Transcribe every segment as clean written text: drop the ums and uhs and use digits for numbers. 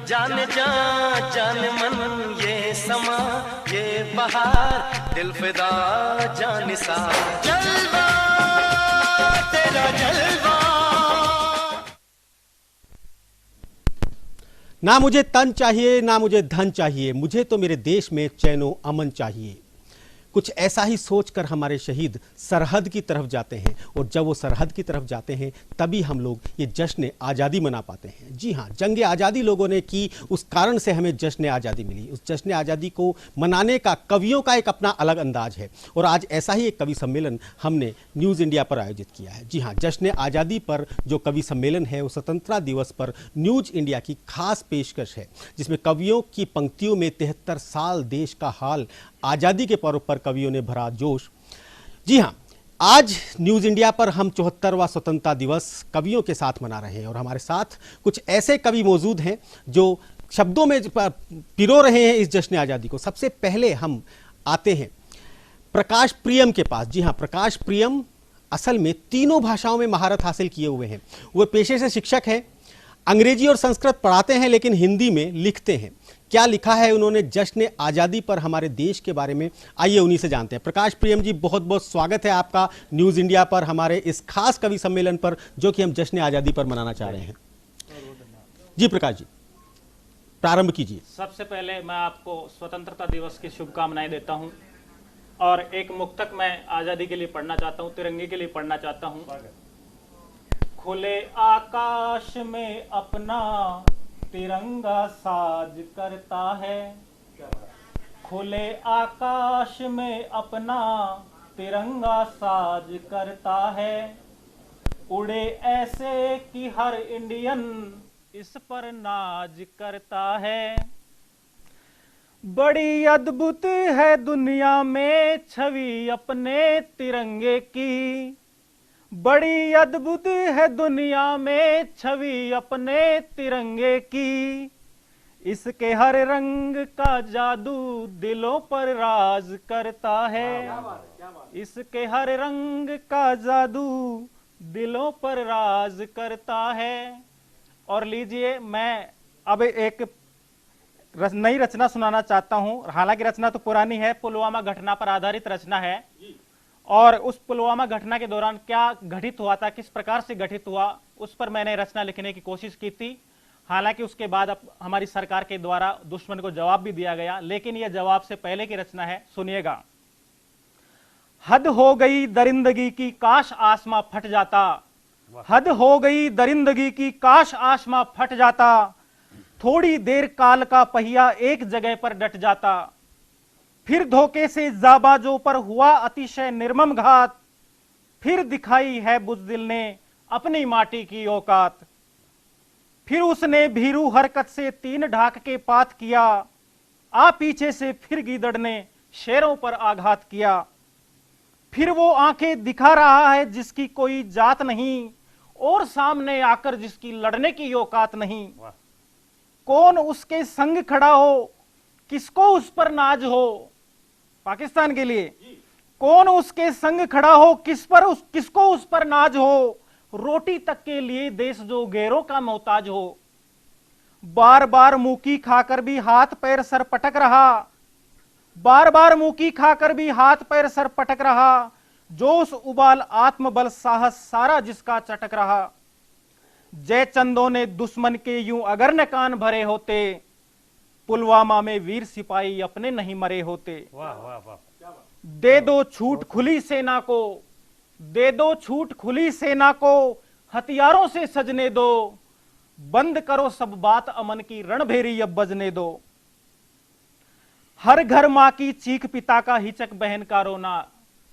जान जा जान मन ये समा ये बहार दिल फिदा जान सा जलवा तेरा जलवा। ना मुझे तन चाहिए ना मुझे धन चाहिए, मुझे तो मेरे देश में चैनो अमन चाहिए। कुछ ऐसा ही सोचकर हमारे शहीद सरहद की तरफ जाते हैं और जब वो सरहद की तरफ जाते हैं तभी हम लोग ये जश्न आज़ादी मना पाते हैं। जी हाँ, जंग आज़ादी लोगों ने की, उस कारण से हमें जश्न आज़ादी मिली। उस जश्न आज़ादी को मनाने का कवियों का एक अपना अलग अंदाज है और आज ऐसा ही एक कवि सम्मेलन हमने न्यूज़ इंडिया पर आयोजित किया है। जी हाँ, जश्न आज़ादी पर जो कवि सम्मेलन है वो स्वतंत्रता दिवस पर न्यूज़ इंडिया की खास पेशकश है, जिसमें कवियों की पंक्तियों में 73 साल देश का हाल, आज़ादी के पर्व पर कवियों ने भरा जोश। जी हाँ, आज न्यूज़ इंडिया पर हम 74वां स्वतंत्रता दिवस कवियों के साथ मना रहे हैं और हमारे साथ कुछ ऐसे कवि मौजूद हैं जो शब्दों में पिरो रहे हैं इस जश्न आज़ादी को। सबसे पहले हम आते हैं प्रकाश प्रियम के पास। जी हाँ, प्रकाश प्रियम असल में तीनों भाषाओं में महारत हासिल किए हुए हैं। वो पेशे से शिक्षक हैं, अंग्रेजी और संस्कृत पढ़ाते हैं लेकिन हिंदी में लिखते हैं। क्या लिखा है उन्होंने जश्न आज़ादी पर हमारे देश के बारे में, आइए उन्हीं से जानते हैं। प्रकाश प्रियम जी, बहुत बहुत स्वागत है आपका न्यूज़ इंडिया पर, हमारे इस खास कवि सम्मेलन पर जो कि हम जश्न आज़ादी पर मनाना चाह रहे हैं। जी प्रकाश जी, प्रारंभ कीजिए। सबसे पहले मैं आपको स्वतंत्रता दिवस की शुभकामनाएं देता हूं और एक मुक्तक मैं आज़ादी के लिए पढ़ना चाहता हूं, तिरंगे के लिए पढ़ना चाहता हूं। खुले आकाश में अपना तिरंगा साज करता है, खुले आकाश में अपना तिरंगा साज करता है, उड़े ऐसे कि हर इंडियन इस पर नाज करता है। बड़ी अद्भुत है दुनिया में छवि अपने तिरंगे की, बड़ी अद्भुत है दुनिया में छवि अपने तिरंगे की, इसके हर रंग का जादू दिलों पर राज करता है, इसके हर रंग का जादू दिलों पर राज करता है। और लीजिए, मैं अब एक नई रचना सुनाना चाहता हूं। हालांकि रचना तो पुरानी है, पुलवामा घटना पर आधारित रचना है और उस पुलवामा घटना के दौरान क्या घटित हुआ था, किस प्रकार से घटित हुआ, उस पर मैंने रचना लिखने की कोशिश की थी। हालांकि उसके बाद अब हमारी सरकार के द्वारा दुश्मन को जवाब भी दिया गया, लेकिन यह जवाब से पहले की रचना है, सुनिएगा। हद हो गई दरिंदगी की काश आसमां फट जाता, हद हो गई दरिंदगी की काश आसमां फट जाता, थोड़ी देर काल का पहिया एक जगह पर डट जाता, फिर धोखे से जाबाजों पर हुआ अतिशय निर्मम घात, फिर दिखाई है बुज़दिल ने अपनी माटी की औकात, फिर उसने भीरू हरकत से तीन ढाक के पात किया, आ पीछे से फिर गीदड़ ने शेरों पर आघात किया, फिर वो आंखें दिखा रहा है जिसकी कोई जात नहीं और सामने आकर जिसकी लड़ने की औकात नहीं, कौन उसके संग खड़ा हो किसको उस पर नाज हो, पाकिस्तान के लिए कौन उसके संग खड़ा हो किसको उस पर नाज हो, रोटी तक के लिए देश जो गैरों का मोहताज हो, बार बार मुकी खाकर भी हाथ पैर सर पटक रहा, बार बार मुकी खाकर भी हाथ पैर सर पटक रहा, जोश उबाल आत्मबल साहस सारा जिसका चटक रहा, जयचंदों ने दुश्मन के यूं अगर न कान भरे होते, पुलवामा में वीर सिपाही अपने नहीं मरे होते। वाह वाह वाह। दे दो छूट खुली सेना को, दे दो छूट खुली सेना को, हथियारों से सजने दो, बंद करो सब बात अमन की रणभेरी अब बजने दो। हर घर मां की चीख पिता का हिचक बहन का रोना।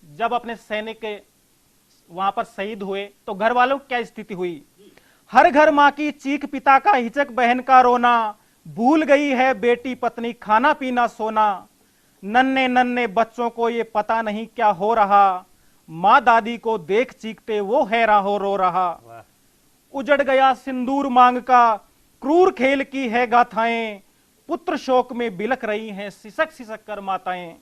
जब अपने सैनिक वहां पर शहीद हुए तो घर वालों की क्या स्थिति हुई। हर घर मां की चीख पिता का हिचक बहन का रोना, भूल गई है बेटी पत्नी खाना पीना सोना, नन्हे नन्हे बच्चों को ये पता नहीं क्या हो रहा, मां दादी को देख चीखते वो हैरा हो रो रहा। उजड़ गया सिंदूर मांग का क्रूर खेल की है गाथाएं, पुत्र शोक में बिलख रही हैं सिसक सिसक कर माताएं।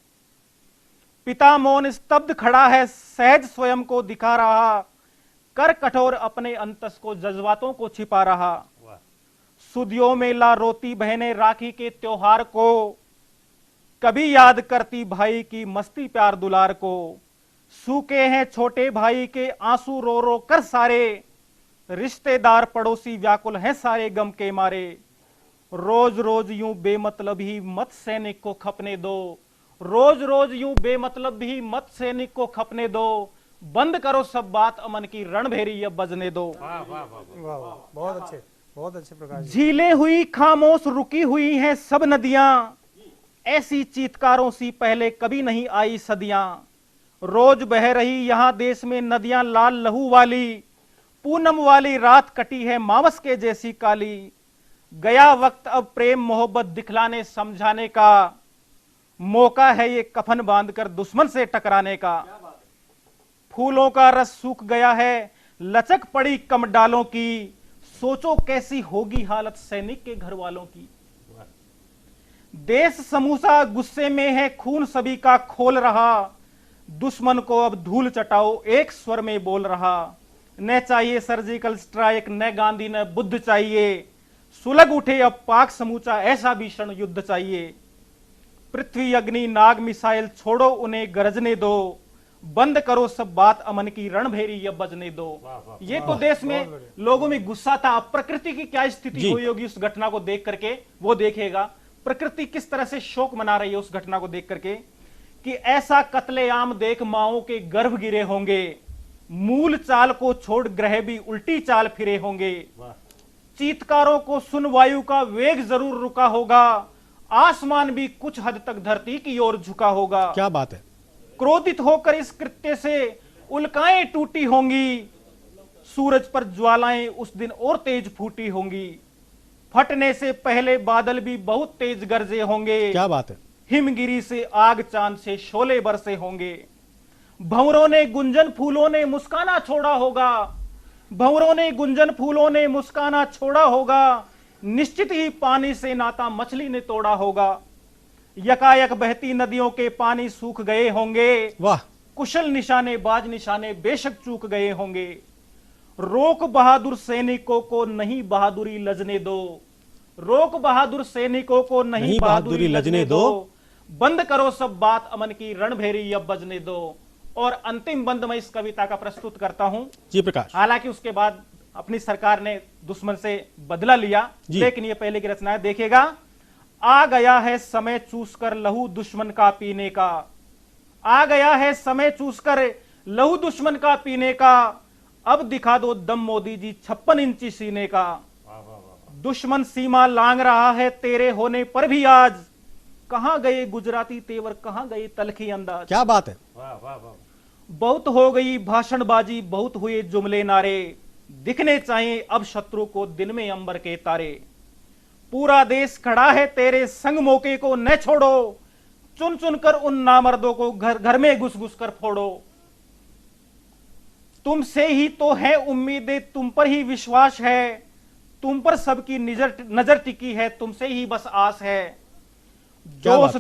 पिता मौन स्तब्ध खड़ा है सहज स्वयं को दिखा रहा, कर कठोर अपने अंतस को जज्बातों को छिपा रहा। सुदियों में ला रोती बहनें राखी के त्योहार को, कभी याद करती भाई की मस्ती प्यार दुलार को। सूखे हैं छोटे भाई के आंसू रो रो कर सारे, रिश्तेदार पड़ोसी व्याकुल हैं सारे गम के मारे। रोज रोज यूं बेमतलब ही मत सैनिक को खपने दो, रोज रोज यूं बेमतलब भी मत सैनिक को खपने दो। बंद करो सब बात अमन की, रणभेरी अब बजने दो। वाह वाह वाह वाह, बहुत अच्छे प्रकाश जी। झीलें हुई खामोश रुकी हुई हैं सब नदियां, ऐसी चीत्कारों सी पहले कभी नहीं आई सदियां। रोज बह रही यहां देश में नदियां लाल लहू वाली, पूनम वाली रात कटी है मावस के जैसी काली। गया वक्त अब प्रेम मोहब्बत दिखलाने समझाने का, मौका है ये कफन बांधकर दुश्मन से टकराने का। फूलों का रस सूख गया है लचक पड़ी कम डालों की, सोचो कैसी होगी हालत सैनिक के घर वालों की। देश समूसा गुस्से में है खून सभी का खोल रहा, दुश्मन को अब धूल चटाओ एक स्वर में बोल रहा। न चाहिए सर्जिकल स्ट्राइक, न गांधी न बुद्ध चाहिए, सुलग उठे अब पाक समूचा ऐसा भीषण युद्ध चाहिए। पृथ्वी अग्नि नाग मिसाइल छोड़ो उन्हें गरजने दो, बंद करो सब बात अमन की, रणभेरी अब बजने दो। ये तो देश में लोगों में गुस्सा था। अब प्रकृति की क्या स्थिति हुई होगी उस घटना को देख करके वो देखेगा। प्रकृति किस तरह से शोक मना रही है उस घटना को देख करके, कि ऐसा कत्लेआम देख माओं के गर्भ गिरे होंगे, मूल चाल को छोड़ ग्रह भी उल्टी चाल फिरे होंगे। चीत्कारों को सुन वायु का वेग जरूर रुका होगा, आसमान भी कुछ हद तक धरती की ओर झुका होगा। क्या बात है। क्रोधित होकर इस कृत्य से उल्काएं टूटी होंगी, सूरज पर ज्वालाएं उस दिन और तेज फूटी होंगी। फटने से पहले बादल भी बहुत तेज गरजे होंगे। क्या बात है। हिमगिरी से आग चांद से शोले बरसे होंगे। भंवरों ने गुंजन फूलों ने मुस्काना छोड़ा होगा, भंवरों ने गुंजन फूलों ने मुस्काना छोड़ा होगा। निश्चित ही पानी से नाता मछली ने तोड़ा होगा। यकायक बहती नदियों के पानी सूख गए होंगे। वाह। कुशल निशाने बाज निशाने बेशक चूक गए होंगे। रोक बहादुर सैनिकों को नहीं बहादुरी लजने दो, रोक बहादुर सैनिकों को नहीं बहादुरी लजने दो। बंद करो सब बात अमन की, रणभेरी अब बजने दो। और अंतिम बंद मैं इस कविता का प्रस्तुत करता हूं। जी प्रकाश। हालांकि उसके बाद अपनी सरकार ने दुश्मन से बदला लिया, लेकिन ये पहले की रचना है। देखिएगा, आ गया है समय चूसकर लहू दुश्मन का पीने का, आ गया है समय चूसकर लहू दुश्मन का पीने का। अब दिखा दो दम मोदी जी 56 इंची सीने का। दुश्मन सीमा लांग रहा है तेरे होने पर भी आज, कहां गए गुजराती तेवर, कहां गए तलखी अंदाज। क्या बात है। बहुत हो गई भाषणबाजी, बहुत हुए जुमले नारे, दिखने चाहिए अब शत्रु को दिन में अंबर के तारे। पूरा देश खड़ा है तेरे संग, मौके को न छोड़ो, चुन चुन कर उन नामर्दों को घर घर में घुस घुस कर फोड़ो। तुमसे ही तो है उम्मीदें, तुम पर ही विश्वास है, तुम पर सबकी नजर टिकी है, तुमसे ही बस आस है। जोश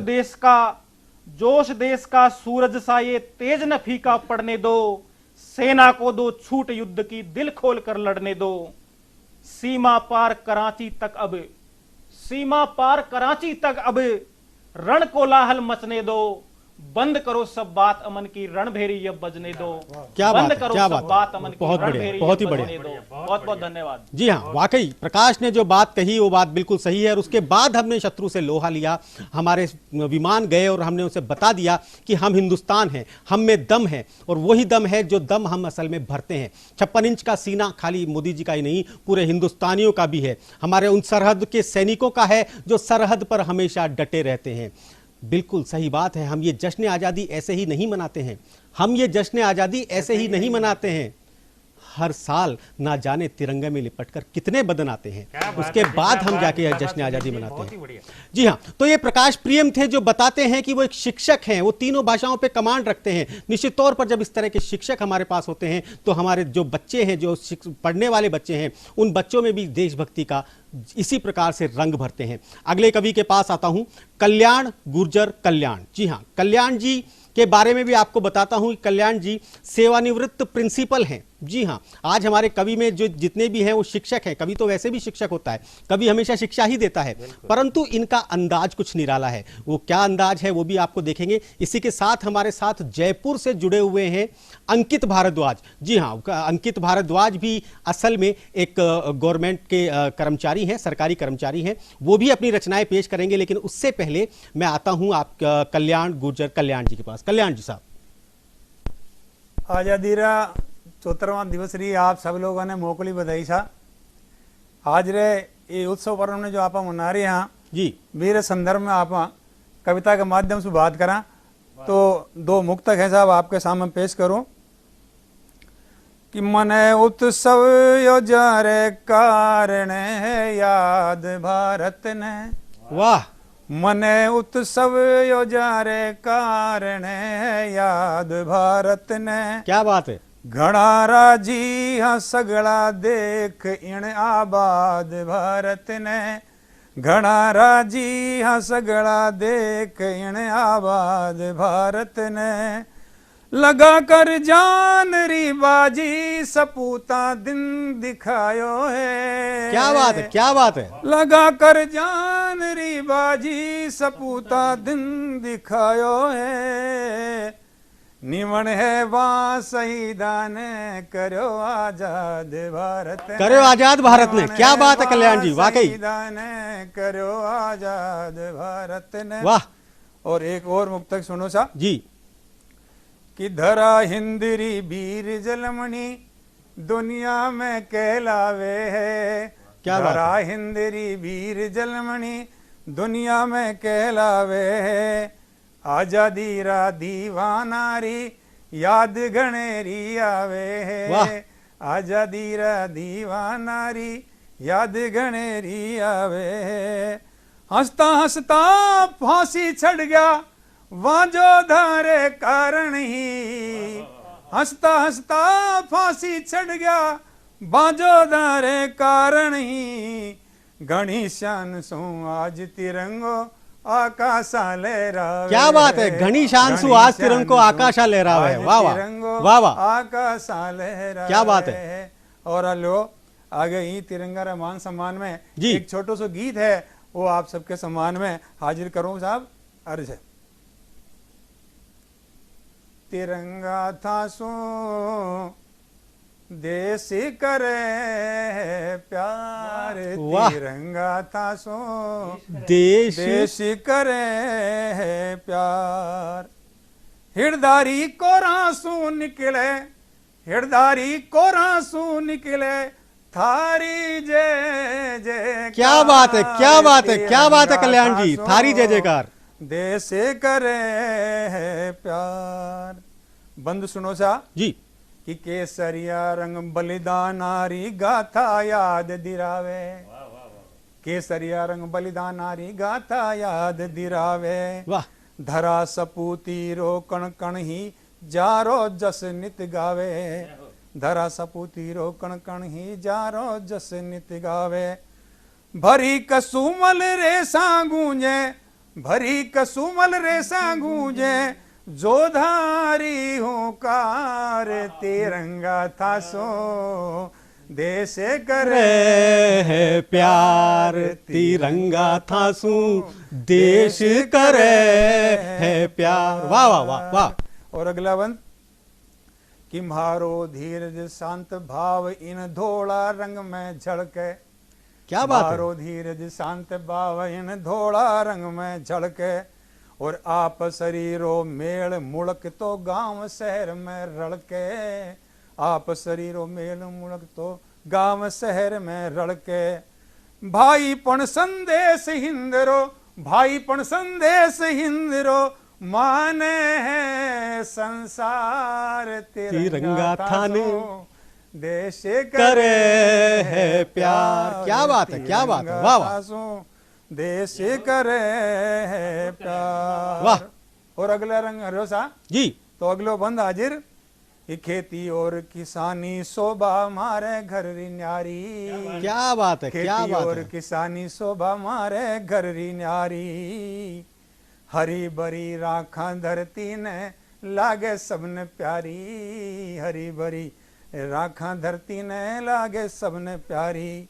देश का सूरज सा ये तेज न फीका पड़ने दो, सेना को दो छूट युद्ध की, दिल खोल कर लड़ने दो। सीमा पार कराची तक अब रण कोलाहल मचने दो। बंद करो सब बात अमन की, रणभेरी अब बजने दो। क्या बंद बात करो है, क्या सब बात अमन की, बहुत बढ़िया, रणभेरी बहुत ही अब बढ़िया। बजने दो। बहुत बहुत धन्यवाद। जी हाँ, वाकई प्रकाश ने जो बात कही वो बात बिल्कुल सही है। और उसके बाद हमने शत्रु से लोहा लिया, हमारे विमान गए और हमने उसे बता दिया कि हम हिंदुस्तान हैं, हम में दम है, और वही दम है जो दम हम असल में भरते हैं। 56 इंच का सीना खाली मोदी जी का ही नहीं, पूरे हिंदुस्तानियों का भी है, हमारे उन सरहद के सैनिकों का है जो सरहद पर हमेशा डटे रहते हैं। बिल्कुल सही बात है। हम ये जश्न आज़ादी ऐसे ही नहीं मनाते हैं, हम ये जश्न आज़ादी ऐसे ही नहीं मनाते हैं। हर साल ना जाने तिरंगे में लिपटकर कितने बदन आते हैं, उसके बाद हम जाके जश्न आज़ादी मनाते हैं। जी हाँ, तो ये प्रकाश प्रियम थे जो बताते हैं कि वो एक शिक्षक हैं, वो तीनों भाषाओं पे कमांड रखते हैं। निश्चित तौर पर जब इस तरह के शिक्षक हमारे पास होते हैं तो हमारे जो बच्चे हैं, जो पढ़ने वाले बच्चे हैं, उन बच्चों में भी देशभक्ति का इसी प्रकार से रंग भरते हैं। अगले कवि के पास आता हूं, कल्याण गुर्जर कल्याण। जी हाँ, कल्याण जी के बारे में भी आपको बताता हूं। कल्याण जी सेवानिवृत्त प्रिंसिपल हैं जी हाँ, आज हमारे कवि में जो जितने भी हैं वो शिक्षक हैं। कवि तो वैसे भी शिक्षक होता है, कवि हमेशा शिक्षा ही देता है, परंतु इनका अंदाज कुछ निराला है। वो क्या अंदाज है वो भी आपको देखेंगे। इसी के साथ हमारे साथ जयपुर से जुड़े हुए हैं अंकित भारद्वाज। जी हाँ, अंकित भारद्वाज भी असल में एक गवर्नमेंट के कर्मचारी हैं, सरकारी कर्मचारी हैं। वो भी अपनी रचनाएं पेश करेंगे, लेकिन उससे पहले मैं आता हूं आप कल्याण गुर्जर कल्याण जी के पास। कल्याण जी साहब, आज़ादी रा 74वां दिवस रही, आप सब लोगों ने मोकली बधाई सा। आज रे ये उत्सव पर्व ने जो आप मना रहे हैं जी, मेरे संदर्भ में आप कविता के माध्यम से बात करा तो दो मुक्तक है साहब आपके सामने पेश करूं कि मने उत्सव योजारे कारण है याद भारत ने। वाह, मने उत्सव योजारे कारण है याद भारत ने। क्या बात है। घना राजी हाँ सगड़ा देख इन आबाद भारत ने। घना राजी हाँ सगड़ा देख इन आबाद भारत ने। लगा कर जान री बाजी सपूता दिन दिखायो है। क्या बात है, क्या बात है। लगा कर जान री बाजी सपूता दिन दिखायो है। निमन है वहाँ शहीदा ने करो आजाद भारत ने। करो आजाद भारत ने। क्या बात है कल्याण जी, वाकई। शहीदा ने करो आजाद भारत ने। वाह। और एक और मुक्तक सुनो सा जी, कि धरा हिंदरी वीर जलमणि दुनिया में कहलावे है। क्या बात है। धरा हिंदरी वीर जलमणि दुनिया में कहलावे है। आजादी रा दीवानारी याद गणेरी आवे वाह। है। आजादी रा दीवानारी याद गणेरी आवे है। हंसता हंसता फांसी चढ़ गया वाजो धारे कारण ही। हंसता हंसता फांसी चढ़ गया बाजो धारे कारण ही। घनी शान सो आज तिरंगो आकाशा लहरावे। क्या बात है। घनी शान सु आज तिरंगो आकाशा लहरावे। वाह वाह, वाह वाह, आकाशा लहरावे। क्या बात है। और हेलो आगे ही तिरंगा रा मान सम्मान में जी। एक छोटो सो गीत है, वो आप सबके सम्मान में हाजिर करूं साहब। अर्ज है। तिरंगा था सो देश करे प्यार। वाह। तिरंगा था सो देश देश करे प्यार। हिरदारी को रासू निकले, हिरदारी को रासू निकले थारी जय जय। क्या बात है, क्या बात है, क्या बात है कल्याण जी, थारी जय जयकार। देश करे प्यार। बंद सुनो सा जी, कि केसरिया रंग बलिदान नारी गाथा याद दिरावे। केसरिया रंग बलिदान नारी गाथा याद दिरावे। वाह। धरा सपूती रो कण कण ही जारो जस नित गावे। धरा सपूती रो कण कण ही जारो जस नित गावे। भरी कसुमल रेसा गूंजे, भरी कसुमल रेसा गूंजे जोधारी हूँ कार। तिरंगा था सो देश करे है प्यार। तिरंगा था सू देश करे है प्यार। वाह वाह वाह वाह। और अगला बंद कि मारो धीरज शांत भाव इन धोला रंग में झलके। क्या बात है। मारो धीरज शांत भाव इन धोला रंग में झलके। और आप शरीरों मेल मुड़क तो गांव शहर में रड़के। आप शरीरों मेल मुड़क तो गांव शहर में रड़के। भाई पण संदेश हिंदरो, भाई पण संदेश हिंदरो माने है संसार। तिरंगा थाने देश करे है प्यार। क्या बात है, क्या बात है। वाह वाह, देश करे है प्यार। वाह। और अगला रंग हरोसा जी, तो अगलो बंद हाजिर कि खेती और किसानी शोभा मारे घर री न्यारी। क्या बात है, क्या खेती बात और है। किसानी शोभा मारे घर री न्यारी। हरी भरी राखा धरती ने लागे सबने प्यारी। हरी भरी राखा धरती ने लागे सबने प्यारी।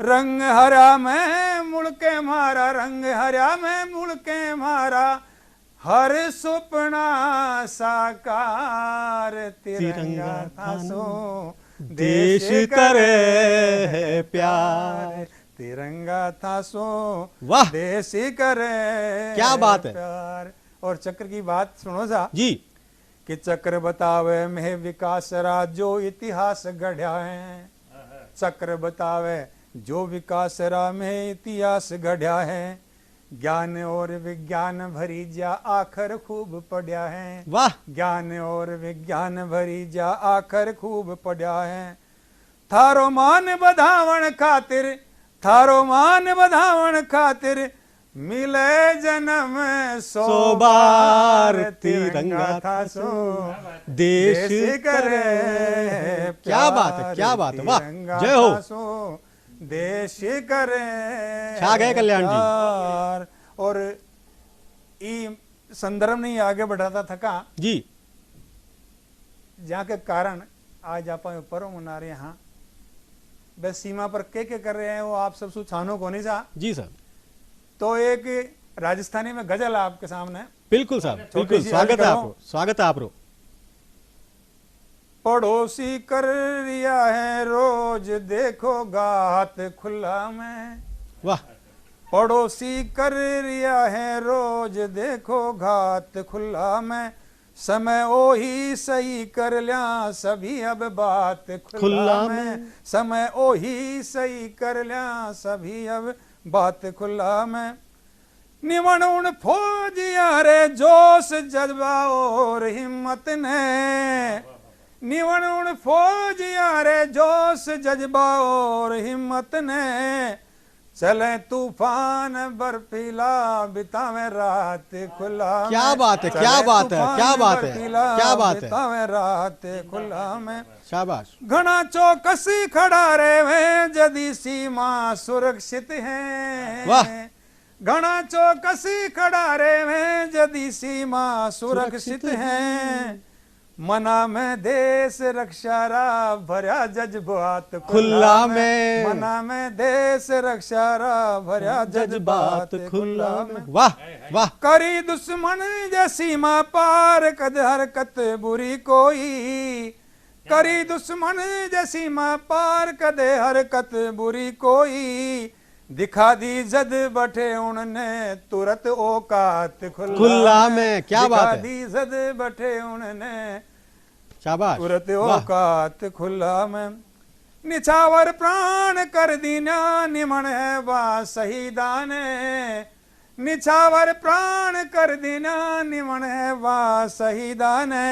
रंग हरा मैं मुड़के मारा, रंग हरा मैं मुड़के मारा, हर सुपना साकार। तिरंगा था सो देश करे प्यार। तिरंगा था सो वाह, देश करे क्या बात है। प्यार। और चक्र की बात सुनो सा जी, कि चक्र बतावे में विकास रा जो इतिहास गढ़ा है। चक्र बतावे जो विकास रा में इतिहास गढ़ा है। ज्ञान और विज्ञान भरी जा आखर खूब पढ़िया है। वाह, ज्ञान और विज्ञान भरी जा आखर खूब पढ़िया है। थारो मान बधावण खातिर, थारो मान बधावण खातिर, मिले जन्म सो बार। तिरंगा था सो देश करे। क्या बात है, क्या बात है, वाह, जय हो। सो देश करे छा गए कल्याण जी। प्यार। और ई संदर्भ नहीं आगे बढ़ाता थका जी, जहाँ के कारण आज आप पर्व मना रहे हैं। हाँ, बस सीमा पर के कर रहे हैं वो आप सब सुछानो को नहीं सा। जी सर, तो एक राजस्थानी में गजल आपके सामने। बिल्कुल साहब, छोटी बिल्कुल, सी स्वागत है अर्ज आपको, स्वागत है आपको। पड़ोसी कर रिया है रोज देखो गात खुला में। वाह, पड़ोसी कर रिया है रोज देखो घात खुला में। समय ओ ही सही कर लिया सभी अब बात खुला में। समय ओ ही सही कर लिया सभी अब बात खुला में। निवण उन फौजिया रे जोश जज्बा और हिम्मत ने। निवण उन फौजिया रे जोश जज्बा और हिम्मत ने। चले तूफान बर्फीला बितावे रात खुला में। क्या बात है, क्या बात है, क्या बात है, क्या बात है। बितावे रात खुला में। शाबाश। घना चौकसी खड़ा रे वे जदी सीमा सुरक्षित है। वाह, घना चौकसी खड़ा रे वे जदी सीमा सुरक्षित है। मना में देश रक्षा रा भर्या जज्बात खुला में। मना में देश रक्षा रा भर्या जज्बात खुला में। वाह, वाह, करी दुश्मन जे सीमा पार कद हरकत बुरी कोई। करी दुश्मन जे सीमा पार कदे हरकत बुरी कोई। दिखा दी जद बठे उनने तुरत औकात खुला में। क्या बात है, दिखा दी जद बठे उनने शाबाश, तुरत वाह, औकात खुला में। निछावर प्राण कर दीना निमन है बा शहीदाने। निछावर प्राण कर दीना निमन है बा शहीदाने।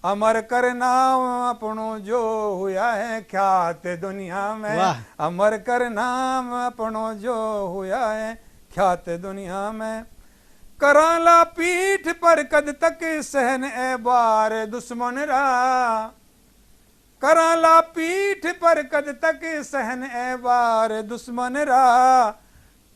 अमर कर नाम अपनो जो हुआ है ख्यात दुनिया में। अमर कर नाम अपनो जो हुआ है ख्यात दुनिया में। कराला पीठ पर कद तक सहन ए बार दुश्मन रा। कराला पीठ पर कद तक सहन ए बार दुश्मन रा।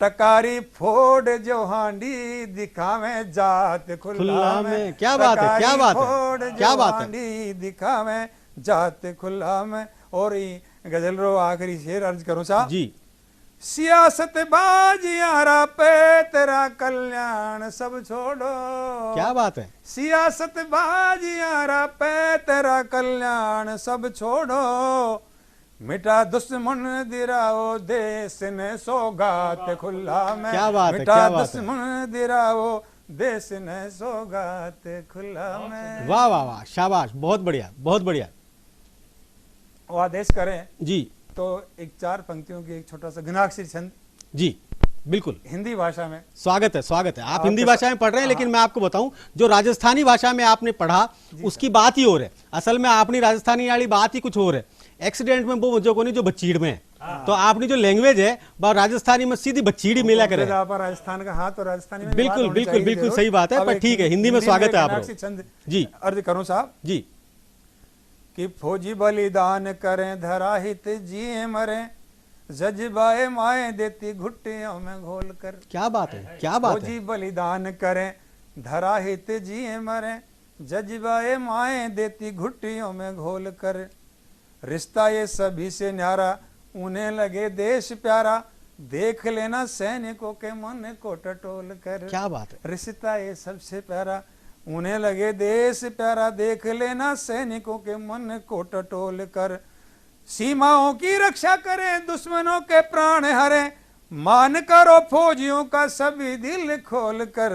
टकारी फोड़ जो हांडी दिखावे जात खुला में। क्या बात है, क्या बात है, क्या बात है। हांडी दिखावे जात खुला में। और गजल रो आखिरी शेर अर्ज करूं सा जी। सियासत बाजियारा पे तेरा कल्याण सब छोड़ो। क्या बात है। सियासत बाजियारा पे तेरा कल्याण सब छोड़ो। मिटा दुश्मन दिराओ देश ने सौगात खुला में। क्या बात है, मिटा क्या बात है। दुश्मन दिराओ देश ने सौगात खुला में। वाह वाह वाह, शाबाश, बहुत बढ़िया, बहुत बढ़िया। वो आदेश करें जी, तो एक 4 पंक्तियों की एक छोटा सा घनाक्षरी छंद जी, बिल्कुल, हिंदी भाषा में। स्वागत है, स्वागत है। आप हिंदी भाषा में पढ़ रहे हैं, लेकिन मैं आपको बताऊं, जो राजस्थानी भाषा में आपने पढ़ा उसकी बात ही और है। असल में आपनी राजस्थानी वाली बात ही कुछ और है। एक्सीडेंट में वो मुझे को नहीं जो बच्चीड़ में है। तो आपने जो लैंग्वेज है वो राजस्थानी में सीधी बच्चीड़ी मिला करे। राजस्थान का हाथ और राजस्थानी में बिल्कुल बिल्कुल बिल्कुल सही बात है, पर ठीक है, हिंदी में स्वागत है आप जी। अर्ज करूं साहब जी। कि फौजी बलिदान करें धरा हित जिए मरे। जज्बाए माए देती घुट्टियों में घोल कर। क्या बात है, क्या बात है। फौजी बलिदान करें धरा हित जिए मरे। जज्बाए माए देती घुट्टियों में घोल कर। रिश्ता ये सभी से न्यारा उन्हें लगे देश प्यारा, देख लेना सैनिकों के मन को टटोल कर। क्या बात है। रिश्ता ये सबसे प्यारा उन्हें लगे देश प्यारा, देख लेना सैनिकों के मन को टटोल कर। सीमाओं की रक्षा करें दुश्मनों के प्राण हरें, मान करो फौजियों का सभी दिल खोल कर।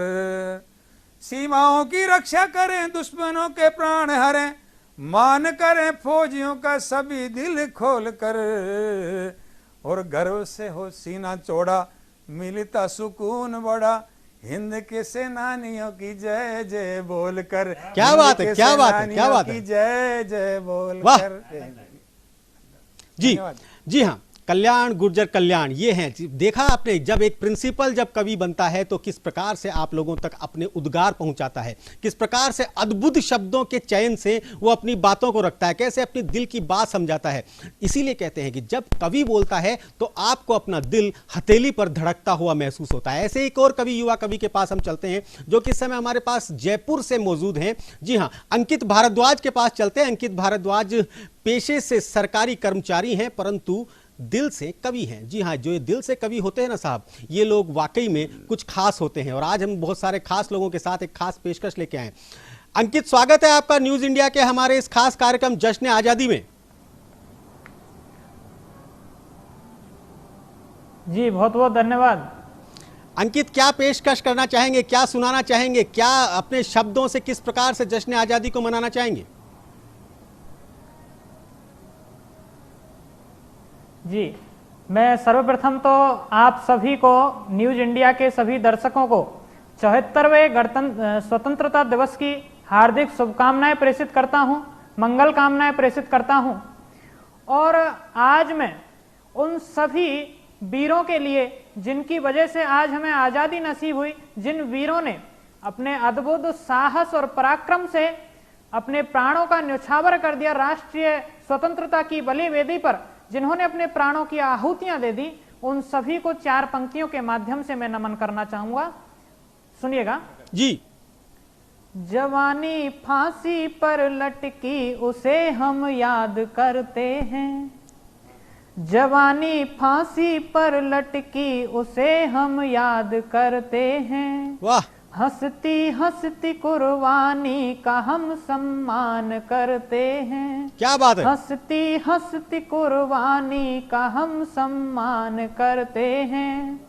सीमाओं की रक्षा करें दुश्मनों के प्राण हरें, मान करें फौजियों का सभी दिल खोल कर। और गर्व से हो सीना चौड़ा मिलता सुकून बड़ा, हिंद के सेनानियों की जय जय बोल कर। क्या बात है, क्या बात है, क्या बात है। जय जय बोल वाह। कर। जी धन्यवाद। जी हाँ, कल्याण गुर्जर कल्याण ये हैं। देखा आपने, जब एक प्रिंसिपल जब कवि बनता है तो किस प्रकार से आप लोगों तक अपने उद्गार पहुंचाता है, किस प्रकार से अद्भुत शब्दों के चयन से वो अपनी बातों को रखता है, कैसे अपने दिल की बात समझाता है। इसीलिए कहते हैं कि जब कवि बोलता है तो आपको अपना दिल हथेली पर धड़कता हुआ महसूस होता है। ऐसे एक और कवि, युवा कवि के पास हम चलते हैं जो कि इस समय हमारे पास जयपुर से मौजूद हैं। जी हाँ, अंकित भारद्वाज के पास चलते हैं। अंकित भारद्वाज पेशे से सरकारी कर्मचारी हैं परंतु दिल से कवि हैं। जी हाँ, जो ये दिल से कवि होते हैं ना साहब, ये लोग वाकई में कुछ खास होते हैं। और आज हम बहुत सारे खास लोगों के साथ एक खास पेशकश लेके आए। अंकित, स्वागत है आपका न्यूज इंडिया के हमारे इस खास कार्यक्रम जश्न आजादी में। जी बहुत बहुत धन्यवाद। अंकित, क्या पेशकश करना चाहेंगे, क्या सुनाना चाहेंगे, क्या अपने शब्दों से किस प्रकार से जश्न आजादी को मनाना चाहेंगे? जी, मैं सर्वप्रथम तो आप सभी को, न्यूज इंडिया के सभी दर्शकों को 74वें स्वतंत्रता दिवस की हार्दिक शुभकामनाएं प्रेषित करता हूं, मंगल कामनाएं प्रेषित करता हूं। और आज मैं उन सभी वीरों के लिए जिनकी वजह से आज हमें आज़ादी नसीब हुई, जिन वीरों ने अपने अद्भुत साहस और पराक्रम से अपने प्राणों का न्यौछावर कर दिया, राष्ट्रीय स्वतंत्रता की बलि वेदी पर जिन्होंने अपने प्राणों की आहुतियां दे दी, उन सभी को 4 पंक्तियों के माध्यम से मैं नमन करना चाहूंगा। सुनिएगा जी। जवानी फांसी पर लटकी उसे हम याद करते हैं, जवानी फांसी पर लटकी उसे हम याद करते हैं। वाह। हंसती हंसती कुर्बानी का हम सम्मान करते हैं। क्या बात है। हंसती हंसती कुर्बानी का हम सम्मान करते हैं।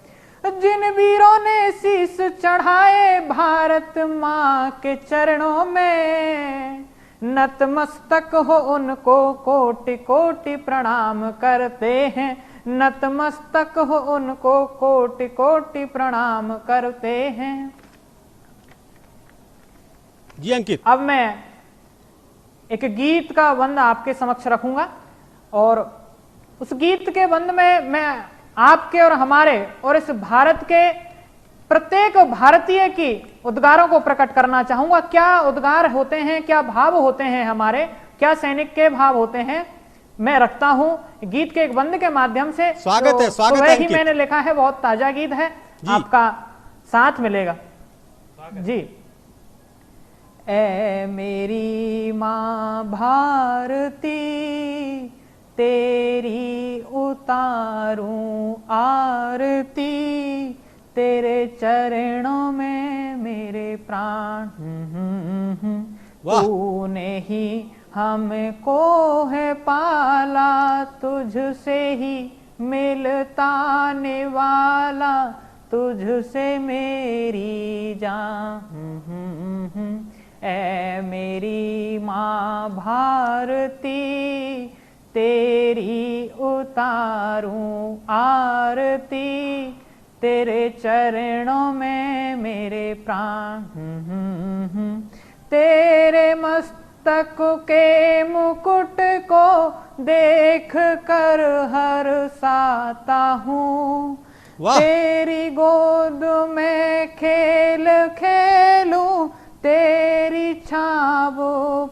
जिन वीरों ने शीश चढ़ाए भारत माँ के चरणों में, नतमस्तक हो उनको कोटि कोटि प्रणाम करते हैं, नतमस्तक हो उनको कोटि कोटि प्रणाम करते हैं। जी अंकित, अब मैं एक गीत का बंद आपके समक्ष रखूंगा और उस गीत के बंद में मैं आपके और हमारे और इस भारत के प्रत्येक भारतीय की उद्गारों को प्रकट करना चाहूंगा। क्या उद्गार होते हैं, क्या भाव होते हैं हमारे, क्या सैनिक के भाव होते हैं, मैं रखता हूं गीत के एक बंद के माध्यम से। स्वागत है, स्वागत है वही अंकित। मैंने लिखा है, बहुत ताजा गीत है, आपका साथ मिलेगा जी। ऐ मेरी माँ भारती तेरी उतारूं आरती, तेरे चरणों में मेरे प्राण, तूने ही हमको है पाला, तुझसे ही मिलता निवाला, तुझसे मेरी जान। ऐ मेरी माँ भारती तेरी उतारूं आरती, तेरे चरणों में मेरे प्राण, तेरे मस्तक के मुकुट को देख कर हर्षाता हूँ, तेरी गोद में खेल खेलूं, तेरी छाव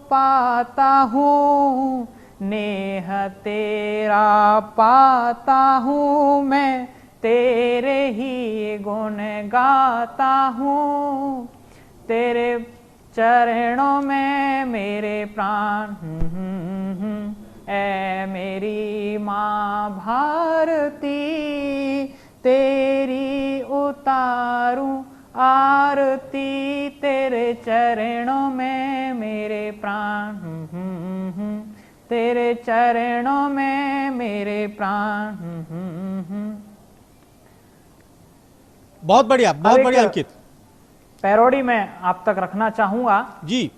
पाता हूँ, नेह तेरा पाता हूँ, मैं तेरे ही गुण गाता हूँ, तेरे चरणों में मेरे प्राण ऐ मेरी माँ भारती, तेरी उतारूं आरती, तेरे चरणों में मेरे प्राण तेरे चरणों में मेरे प्राण। बहुत बढ़िया, बहुत बढ़िया अंकित। पैरोडी मैं आप तक रखना चाहूंगा जी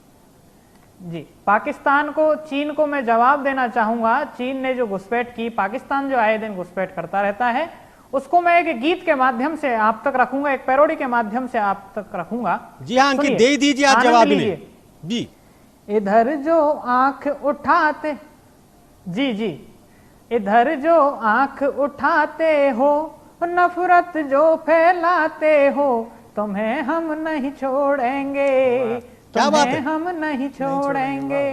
जी। पाकिस्तान को, चीन को मैं जवाब देना चाहूंगा। चीन ने जो घुसपैठ की, पाकिस्तान जो आए दिन घुसपैठ करता रहता है, उसको मैं एक गीत के माध्यम से आप तक रखूंगा, एक पैरोडी के माध्यम से आप तक रखूंगा। जी हाँ अंकित, दे दीजिए आप जवाब इन्हें। जी। इधर जो आंख उठाते, जी जी, इधर जो आंख उठाते हो, नफरत जो फैलाते हो, तुम्हें हम नहीं छोड़ेंगे, तुम्हें हम नहीं छोड़ेंगे।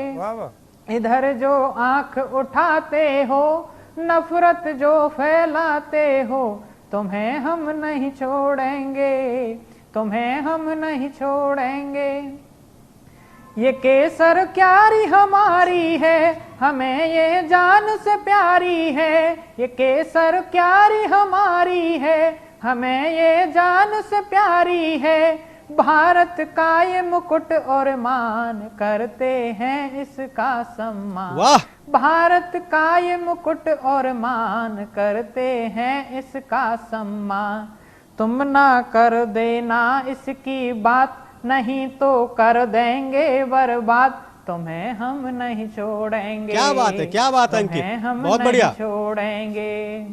इधर जो आंख उठाते हो, नफरत जो फैलाते हो, तुम्हें हम नहीं छोड़ेंगे, तुम्हें हम नहीं छोड़ेंगे। ये केसर क्यारी हमारी है, हमें ये जान से प्यारी है। ये केसर क्यारी हमारी है, हमें ये जान से प्यारी है। भारत का ये मुकुट और मान, करते हैं इसका सम्मान। वाह! भारत का ये मुकुट और मान, करते हैं इसका सम्मान। तुम ना कर देना इसकी बात, नहीं तो कर देंगे बर्बाद, तुम्हें हम नहीं छोड़ेंगे। क्या बात है, क्या बात है अंकित, हम बहुत नहीं बढ़िया। छोड़ेंगे।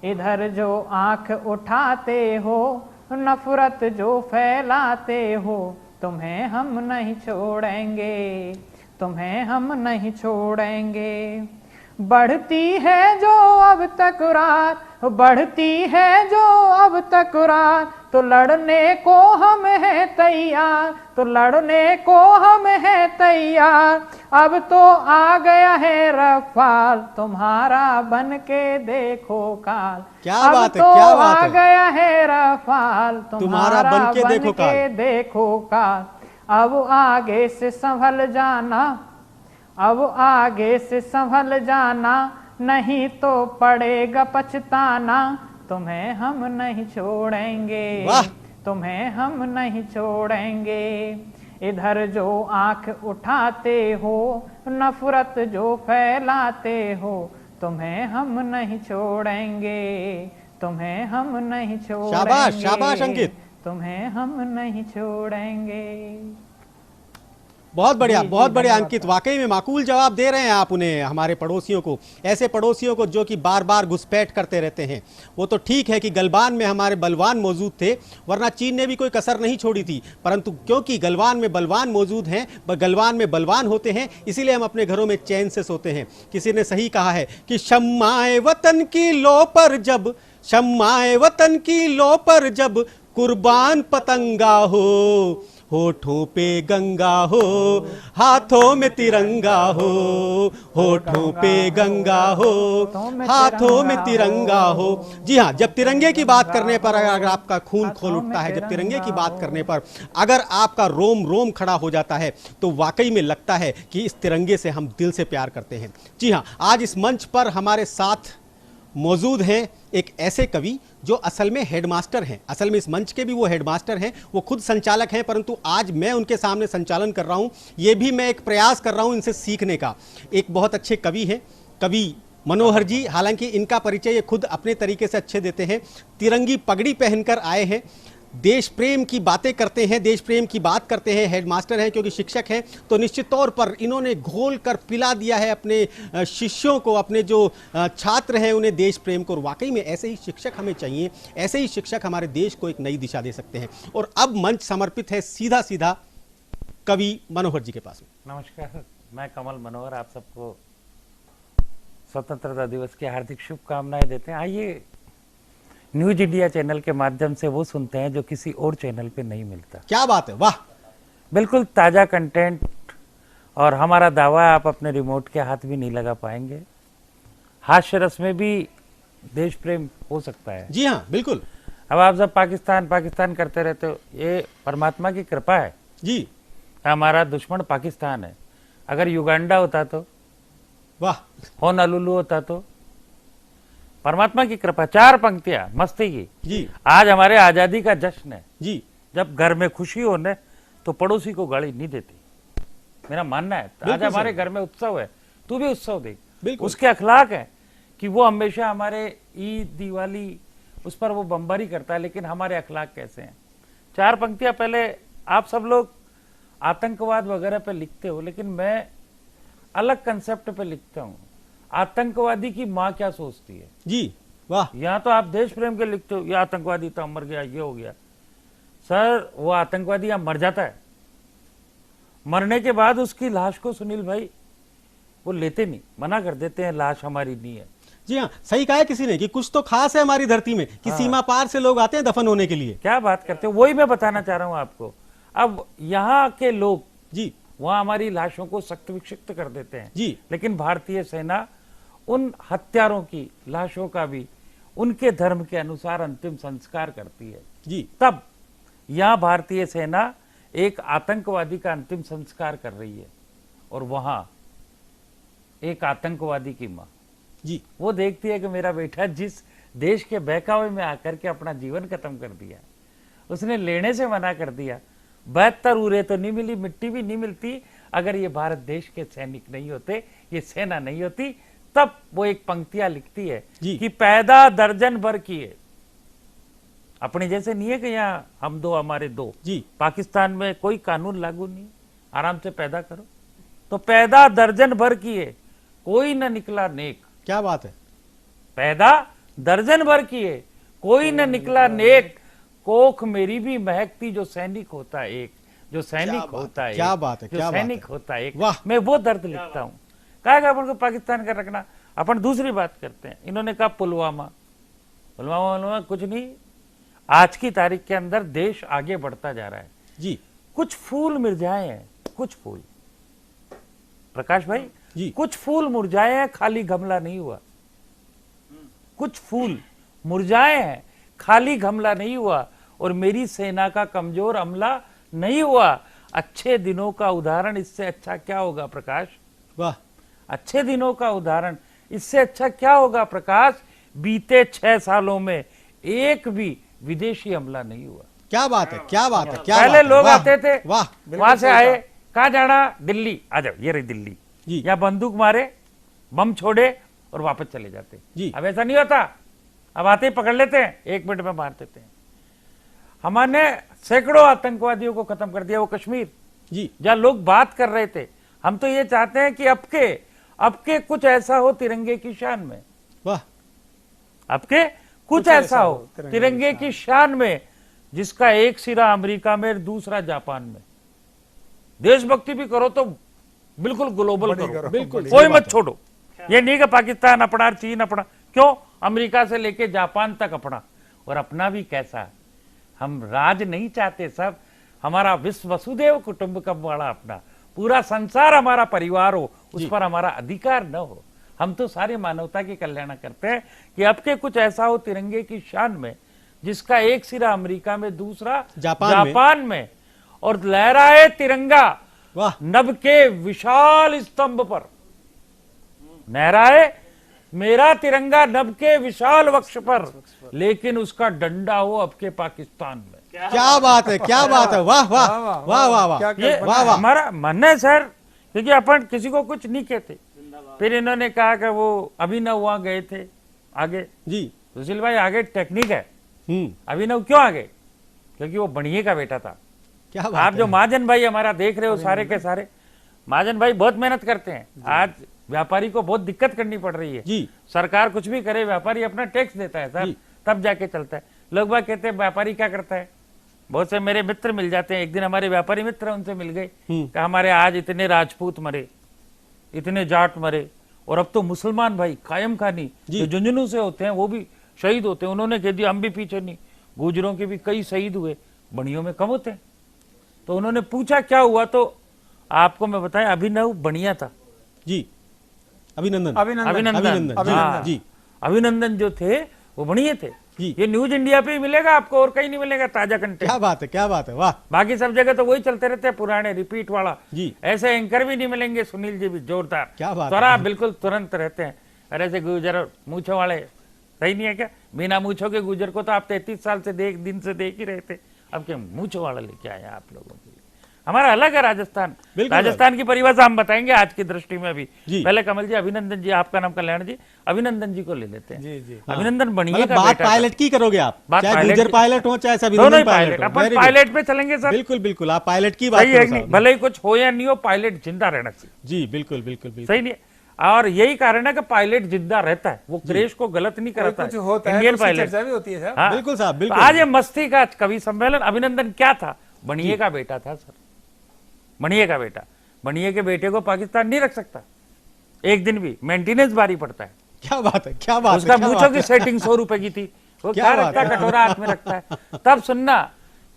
इधर जो आंख उठाते हो, नफरत जो फैलाते हो, तुम्हें हम नहीं छोड़ेंगे, तुम्हें हम नहीं छोड़ेंगे। बढ़ती है जो अब तक रात, बढ़ती है जो अब तक रात, तो लड़ने को हम है तैयार, तो लड़ने को हम है तैयार। अब तो आ गया है रफाल, तुम्हारा बन के देखो काल। क्या अब बात है, तो क्या बात आ है। गया है रफाल, तुम्हारा बन के देखो काल। अब आगे से संभल जाना, अब आगे से संभल जाना, नहीं तो पड़ेगा पछताना। तुम्हें हम नहीं छोड़ेंगे, तुम्हें हम नहीं छोड़ेंगे। इधर जो आंख उठाते हो, नफरत जो फैलाते हो, तुम्हें हम नहीं छोड़ेंगे, तुम्हें हम नहीं छोड़ेंगे। शाबाश, शाबाश अंकित, तुम्हें हम नहीं छोड़ेंगे। बहुत बढ़िया, बहुत बढ़िया अंकित। वाकई में माकूल जवाब दे रहे हैं आप उन्हें, हमारे पड़ोसियों को, ऐसे पड़ोसियों को जो कि बार बार घुसपैठ करते रहते हैं। वो तो ठीक है कि गलवान में हमारे बलवान मौजूद थे, वरना चीन ने भी कोई कसर नहीं छोड़ी थी, परंतु क्योंकि गलवान में बलवान मौजूद हैं, गलवान में बलवान होते हैं, इसीलिए हम अपने घरों में चैन से सोते हैं। किसी ने सही कहा है कि शम्माए वतन की लो पर जब, शम्माए वतन की लो पर जब कुर्बान पतंगा हो, होठों पे गंगा हो, हाथों में तिरंगा हो, होठों पे गंगा हो, हाथों में तिरंगा हो। जी हाँ, जब तिरंगे की बात करने पर अगर आपका खून खोल उठता है, जब तिरंगे की बात करने पर अगर आपका रोम रोम खड़ा हो जाता है, तो वाकई में लगता है कि इस तिरंगे से हम दिल से प्यार करते हैं। जी हाँ, आज इस मंच पर हमारे साथ मौजूद हैं एक ऐसे कवि जो असल में हेडमास्टर हैं। असल में इस मंच के भी वो हेडमास्टर हैं, वो खुद संचालक हैं, परंतु आज मैं उनके सामने संचालन कर रहा हूं। ये भी मैं एक प्रयास कर रहा हूं इनसे सीखने का। एक बहुत अच्छे कवि हैं, कवि मनोहर जी। हालांकि इनका परिचय ये खुद अपने तरीके से अच्छे देते हैं। तिरंगी पगड़ी पहनकर आए हैं, देश प्रेम की बातें करते हैं, देश प्रेम की बात करते हैं। हेडमास्टर हैं क्योंकि शिक्षक हैं, तो निश्चित तौर पर इन्होंने घोल कर पिला दिया है अपने शिष्यों को, अपने जो छात्र हैं उन्हें देश प्रेम को। और वाकई में ऐसे ही शिक्षक हमें चाहिए, ऐसे ही शिक्षक हमारे देश को एक नई दिशा दे सकते हैं। और अब मंच समर्पित है सीधा सीधा कवि मनोहर जी के पास में। नमस्कार, मैं कमल मनोहर आप सबको स्वतंत्रता दिवस की हार्दिक शुभकामनाएं देते हैं। आइए न्यूज इंडिया चैनल के माध्यम से वो सुनते हैं जो किसी और चैनल पे नहीं मिलता। क्या बात है, वाह! बिल्कुल ताजा कंटेंट, और हमारा दावा है आप अपने रिमोट के हाथ भी नहीं लगा पाएंगे। हास्य रस में भी देश प्रेम हो सकता है। जी हाँ, बिल्कुल। अब आप जब पाकिस्तान पाकिस्तान करते रहते हो, ये परमात्मा की कृपा है। जी, हमारा दुश्मन पाकिस्तान है। अगर युगांडा होता तो, वाह, होनालुलु होता तो, परमात्मा की कृपा। 4 पंक्तियां मस्ती की। जी आज हमारे आजादी का जश्न है। जी जब घर में खुशी हो न तो पड़ोसी को गाली नहीं देती, मेरा मानना है। आज बिल्कुल हमारे सर। घर में उत्सव है, तू भी उत्सव देख। बिल्कुल। उसके अखलाक है कि वो हमेशा हमारे ईद दिवाली उस पर वो बमबारी करता है, लेकिन हमारे अखलाक कैसे हैं। 4 पंक्तियां पहले आप सब लोग आतंकवाद वगैरह पे लिखते हो, लेकिन मैं अलग कंसेप्ट पे लिखता हूं। आतंकवादी की माँ क्या सोचती है। जी, वाह, यहाँ तो आप देश प्रेम के लिखते हो, ये आतंकवादी था, मर गया, ये हो गया। सर वो आतंकवादी यहाँ मर जाता है, मरने के बाद उसकी लाश को सुनील भाई वो लेते नहीं, मना कर देते हैं, लाश हमारी नहीं है। जी हाँ, सही कहा है किसी ने कि कुछ तो खास है हमारी धरती में कि सीमा पार से लोग आते हैं दफन होने के लिए। क्या बात करते हो, वही मैं बताना चाह रहा हूं आपको। अब यहाँ के लोग जी वहां हमारी लाशों को सख्त विक्षिप्त कर देते हैं, जी लेकिन भारतीय सेना उन हत्यारों की लाशों का भी उनके धर्म के अनुसार अंतिम संस्कार करती है। जी तब यहाँ भारतीय सेना एक आतंकवादी का अंतिम संस्कार कर रही है, और वहां एक आतंकवादी की मां जी वो देखती है कि मेरा बेटा जिस देश के बहकावे में आकर के अपना जीवन खत्म कर दिया, उसने लेने से मना कर दिया। 72 उरे तो नहीं मिली, मिट्टी भी नहीं मिलती अगर ये भारत देश के सैनिक नहीं होते, ये सेना नहीं होती। तब वो एक पंक्तियां लिखती है जी। कि पैदा दर्जन भर किए, अपने जैसे नहीं है कि यहाँ हम दो हमारे दो। जी पाकिस्तान में कोई कानून लागू नहीं, आराम से पैदा करो। तो पैदा दर्जन भर किए, कोई न निकला नेक। क्या बात है। पैदा दर्जन भर किए, कोई न निकला नेक। कोख मेरी भी महकती, जो सैनिक होता है एक, जो सैनिक होता है क्या एक, बात है, जो क्या बात सैनिक है। होता है एक। वाह। मैं वो दर्द लिखता हूँ। कहा अपन को पाकिस्तान का रखना। अपन दूसरी बात करते हैं। इन्होंने कहा पुलवामा, पुलवामा कुछ नहीं। आज की तारीख के अंदर देश आगे बढ़ता जा रहा है। जी कुछ फूल मुरझाए हैं, कुछ फूल, प्रकाश भाई जी कुछ फूल मुरझाए हैं, खाली गमला नहीं हुआ। कुछ फूल मुरझाए हैं, खाली गमला नहीं हुआ, और मेरी सेना का कमजोर अमला नहीं हुआ। अच्छे दिनों का उदाहरण इससे अच्छा क्या होगा प्रकाश। वाह, अच्छे दिनों का उदाहरण इससे अच्छा क्या होगा प्रकाश। बीते 6 सालों में एक भी विदेशी हमला नहीं हुआ। क्या बात है, क्या बात है, क्या पहले बात है। लोग वाह, आते थे, वाह, वहां से आए, कहा जाना, दिल्ली आ जाओ, ये रही दिल्ली, जी या बंदूक मारे, बम छोड़े और वापस चले जाते। जी। अब ऐसा नहीं होता। अब आते ही पकड़ लेते हैं, 1 मिनट में मार देते हैं। हमने सैकड़ों आतंकवादियों को खत्म कर दिया। वो कश्मीर जी जहां लोग बात कर रहे थे, हम तो ये चाहते हैं कि अब के कुछ ऐसा हो तिरंगे की शान में, वाह, अब के कुछ ऐसा हो तिरंगे की शान में, जिसका एक सिरा अमेरिका में, दूसरा जापान में। देशभक्ति भी करो तो बिल्कुल ग्लोबल करो, बिल्कुल कोई मत छोड़ो। ये नहीं कि पाकिस्तान अपना, चीन अपना, क्यों अमेरिका से लेके जापान तक अपना। और अपना भी कैसा, हम राज नहीं चाहते, सब हमारा विश्व वसुदेव कुटुंबकम वाला अपना पूरा संसार हमारा परिवार हो, उस पर हमारा अधिकार न हो। हम तो सारी मानवता की कल्याण करते हैं कि अब के कुछ ऐसा हो तिरंगे की शान में, जिसका एक सिरा अमेरिका में, दूसरा जापान में, और लहराए तिरंगा वाह, नभ के विशाल स्तंभ पर। लहराए मेरा तिरंगा नभ के विशाल वक्ष पर, लेकिन उसका डंडा हो अब के पाकिस्तान में। क्या बात है, क्या बात है। वाह वाह वाह वाह वाह, ये वाह वाह। हमारा मन है सर, क्योंकि अपन किसी को कुछ नहीं कहते। फिर इन्होंने कहा कि वो अभिनव वहां गए थे आगे। जी सुशील भाई, आगे टेक्निक है। अभिनव क्यों आगे? क्योंकि वो बनिए का बेटा था। क्या बात आप है। जो महाजन भाई हमारा देख रहे हो, सारे के सारे महाजन भाई बहुत मेहनत करते हैं। आज व्यापारी को बहुत दिक्कत करनी पड़ रही है। जी सरकार कुछ भी करे, व्यापारी अपना टैक्स देता है सर, तब जाके चलता है। लोग बात कहते हैं व्यापारी क्या करता है। बहुत से मेरे मित्र मिल जाते हैं। एक दिन हमारे व्यापारी मित्र उनसे मिल गए कि हमारे आज इतने राजपूत मरे, इतने जाट मरे, और अब तो मुसलमान भाई कायम खानी जो झुंझुनू से होते हैं वो भी शहीद होते हैं। उन्होंने कह दिया हम भी पीछे नहीं, गुजरों के भी कई शहीद हुए, बनियों में कम होते हैं। तो उन्होंने पूछा क्या हुआ, तो आपको मैं बताएं, अभिनव बनिया था जी, अभिनंदन अभिनंदन अभिनंदन हाँ, जी, अभिनंदन जो थे वो बनिए थे। जी। ये न्यूज इंडिया पे ही मिलेगा आपको, और कहीं नहीं मिलेगा ताजा कंटेंट। क्या बात है, क्या बात है, वाह। बाकी सब जगह तो वही चलते रहते हैं पुराने रिपीट वाला जी। ऐसे एंकर भी नहीं मिलेंगे। सुनील जी भी जोरदार, क्या बात त्वरा बिल्कुल तुरंत रहते हैं। अरे ऐसे गुजर मूछों वाले सही नहीं है क्या? बिना मूछों के गुजर को तो आप 33 साल से दिन से देख ही रहे थे, अब क्या मूछों वाला लेके आए आप लोगों के लिए? हमारा अलग है राजस्थान। राजस्थान की परिभाषा हम बताएंगे आज की दृष्टि में भी। पहले कमल जी, अभिनंदन जी, आपका नाम कल्याण जी, अभिनंदन जी को ले लेते हैं। जी जी। अभिनंदन बढ़िया मतलब बात पायलट की करोगे आप, चाहे गुजर पायलट हो चाहे दोनों अभिनंदन पायलट हो। अपन Very good। पायलट पे चलेंगे सर। बिल्कुल बिल्कुल, आप पायलट की बात सही है करो कि नहीं? साहब। भले ही कुछ हो या नहीं हो, पायलट जिंदा रहना चाहिए। जी बिल्कुल बिल्कुल बिल्कुल। सही नहीं है? और यही कारण है कि पायलट जिंदा रहता है, वो क्रेश को गलत नहीं कराता कुछ होता है, इंडियन उसकी पायलट। चर्चा भी होती है साहब। हाँ। बिल्कुल साहब, तो बिल्कुल। आज ये मस्ती का कवि सम्मेलन। अभिनंदन क्या था? बनिए का बेटा था सर, बनिए का बेटा। बनिए के बेटे को पाकिस्तान नहीं रख सकता एक दिन भी, मेंटेनेंस भारी पड़ता है। क्या बात है, क्या बात है, उसका क्या मूछों बात की है। सेटिंग 100 रुपए की थी, वो क्या क्या बात रखता है। कटोरा हाथ में रखता है। तब सुनना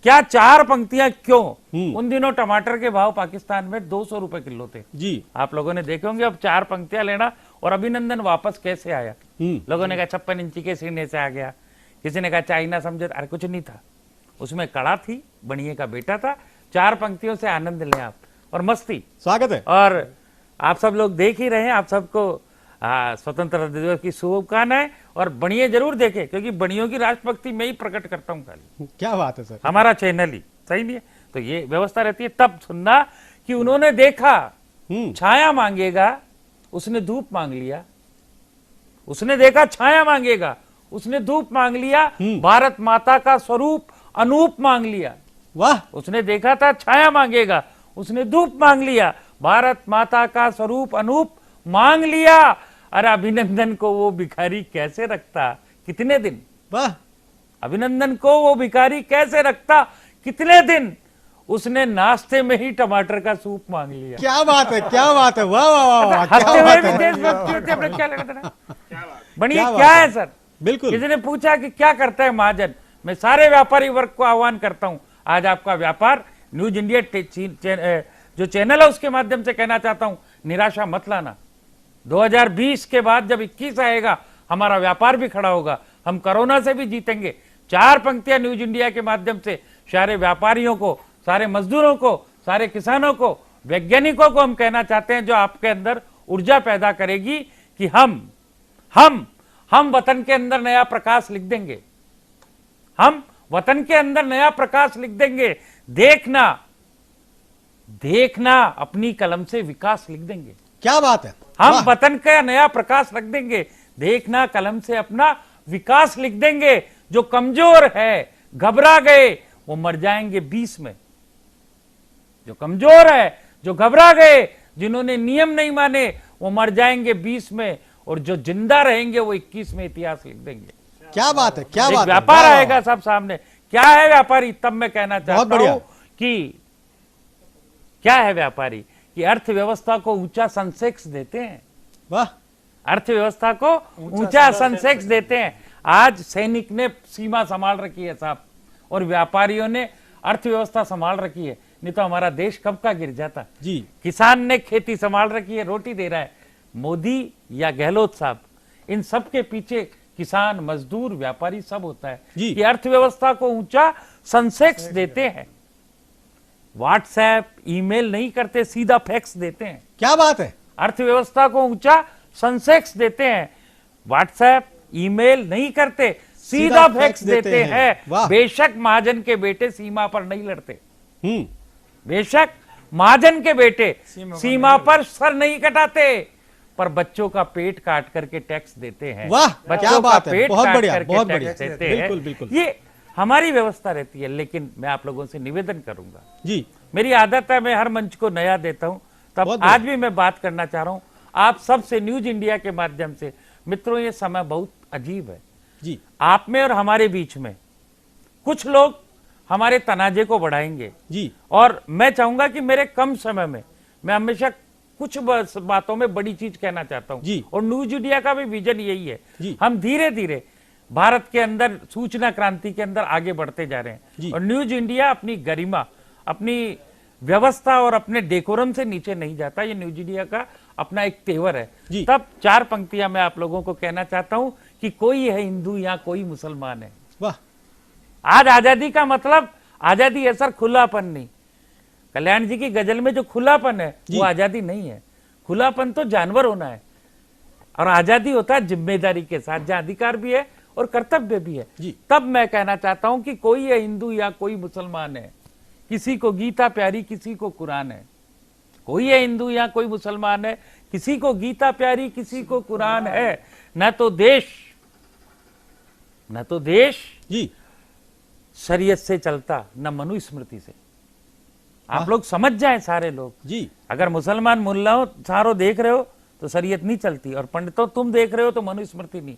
क्या 4 पंक्तियां क्यों? उन दिनों टमाटर के भाव पाकिस्तान में 200 रुपए किलो थे। जी। आप लोगों ने देखे होंगे। अब 4 पंक्तियां लेना। और अभिनंदन वापस कैसे आया? लोगों ने कहा 56 इंची के सीने से आ गया, किसी ने कहा चाइना समझे। अरे कुछ नहीं था उसमें, कड़ा थी, बनिए का बेटा था। 4 पंक्तियों से आनंद लें आप, और मस्ती। स्वागत है। और आप सब लोग देख ही रहे हैं, आप सबको स्वतंत्रता दिवस की शुभकामनाएं। और बनिए जरूर देखें, क्योंकि बनियों की राष्ट्रभक्ति मैं ही प्रकट करता हूं खाली, क्या बात है सर। हमारा चैनल ही। सही नहीं है? तो ये व्यवस्था रहती है। तब सुनना कि उन्होंने देखा छाया मांगेगा, उसने धूप मांग लिया। उसने देखा छाया मांगेगा, उसने धूप मांग लिया। भारत माता का स्वरूप अनूप मांग लिया। वाह। उसने देखा था छाया मांगेगा, उसने धूप मांग लिया। भारत माता का स्वरूप अनूप मांग लिया। अरे अभिनंदन को वो भिखारी कैसे रखता कितने दिन? वाह। अभिनंदन को वो भिखारी कैसे रखता कितने दिन? उसने नाश्ते में ही टमाटर का सूप मांग लिया। क्या बात है, क्या बात है, वाह वाह वाह वाह, क्या हंसते हुए बात भी है। देशभक्ति होती है, अपने क्या लेना देना? बनिए क्या बात क्या है। है सर? बिल्कुल। किसी ने पूछा कि क्या करता है महाजन? मैं सारे व्यापारी वर्ग को आह्वान करता हूं, आज आपका व्यापार न्यूज इंडिया जो चैनल है उसके माध्यम से कहना चाहता हूं, निराशा मत लाना। 2020 के बाद जब 21 आएगा, हमारा व्यापार भी खड़ा होगा, हम कोरोना से भी जीतेंगे। 4 पंक्तियां न्यूज इंडिया के माध्यम से सारे व्यापारियों को, सारे मजदूरों को, सारे किसानों को, वैज्ञानिकों को हम कहना चाहते हैं, जो आपके अंदर ऊर्जा पैदा करेगी कि हम वतन के अंदर नया प्रकाश लिख देंगे। हम वतन के अंदर नया प्रकाश लिख देंगे। देखना अपनी कलम से विकास लिख देंगे। क्या बात है। हम वाह। वतन का नया प्रकाश रख देंगे। देखना कलम से अपना विकास लिख देंगे। जो कमजोर है, घबरा गए, वो मर जाएंगे 20 में। जो कमजोर है, जो घबरा गए, जिन्होंने नियम नहीं माने, वो मर जाएंगे 20 में। और जो जिंदा रहेंगे, वो 21 में इतिहास लिख देंगे। क्या बात है, क्या एक बात है। व्यापार वाह, आएगा सब सामने। क्या है व्यापारी? तब मैं कहना चाहता बढ़िया। हूं कि क्या है व्यापारी? कि अर्थव्यवस्था को ऊंचा सेंसेक्स देते हैं। वाह। अर्थव्यवस्था को ऊंचा सेंसेक्स देते हैं। आज सैनिक ने सीमा संभाल रखी है साहब, और व्यापारियों ने अर्थव्यवस्था संभाल रखी है, नहीं तो हमारा देश कब का गिर जाता। जी। किसान ने खेती संभाल रखी है, रोटी दे रहा है। मोदी या गहलोत साहब, इन सब के पीछे किसान, मजदूर, व्यापारी सब होता है जी। कि अर्थव्यवस्था को ऊंचा सेंसेक्स देते हैं। व्हाट्सएप, ईमेल नहीं करते, सीधा फैक्स देते हैं। क्या बात है। अर्थव्यवस्था को ऊंचा सेंसेक्स देते हैं। व्हाट्सएप, ईमेल नहीं करते, सीधा फैक्स देते हैं। वाह। बेशक महाजन के बेटे सीमा पर नहीं लड़ते, हम्म। बेशक महाजन के बेटे सीमा पर सर नहीं कटाते, पर बच्चों का पेट काट करके टैक्स देते हैं। वाह, बच्चों क्या का बात है, पेट बहुत काट बढ़िया, करके बहुत टैक्स बढ़िया। देते हैं। बिल्कुल, बिल्कुल। ये हमारी व्यवस्था रहती है। लेकिन मैं आप लोगों से निवेदन करूंगा, जी। मेरी आदत है, मैं हर मंच को नया देता हूं, तब बहुत आज भी मैं बात करना चाह रहा हूं आप सबसे न्यूज इंडिया के माध्यम से। मित्रों, ये समय बहुत अजीब है। जी। आप में और हमारे बीच में कुछ लोग हमारे तनाजे को बढ़ाएंगे, जी। और मैं चाहूंगा कि मेरे कम समय में मैं हमेशा कुछ बातों में बड़ी चीज कहना चाहता हूं। जी। और न्यूज इंडिया का भी विजन यही है। जी। हम धीरे धीरे भारत के अंदर सूचना क्रांति के अंदर आगे बढ़ते जा रहे जी। हैं। और न्यूज इंडिया अपनी गरिमा, अपनी व्यवस्था और अपने डेकोरम से नीचे नहीं जाता। ये न्यूज इंडिया का अपना एक तेवर है। जी। तब 4 पंक्तियां मैं आप लोगों को कहना चाहता हूं कि कोई है हिंदू या कोई मुसलमान है। वाह, आज आजादी का मतलब, आजादी है सर खुलापन नहीं। कल्याण जी की गजल में जो खुलापन है वो आजादी नहीं है। खुलापन तो जानवर होना है, और आजादी होता है जिम्मेदारी के साथ, जहां अधिकार भी है और कर्तव्य भी है। तब मैं कहना चाहता हूं कि कोई है हिंदू या कोई मुसलमान है, किसी को गीता प्यारी किसी को कुरान है। कोई है हिंदू या कोई मुसलमान है, किसी को गीता प्यारी किसी को कुरान है। न तो देश जी शरीयत से चलता, न मनुस्मृति से। आप लोग समझ जाएं सारे लोग जी। अगर मुसलमान मुल्लाओं सारो देख रहे हो तो शरीयत नहीं चलती, और पंडितों तुम देख रहे हो तो मनुस्मृति नहीं।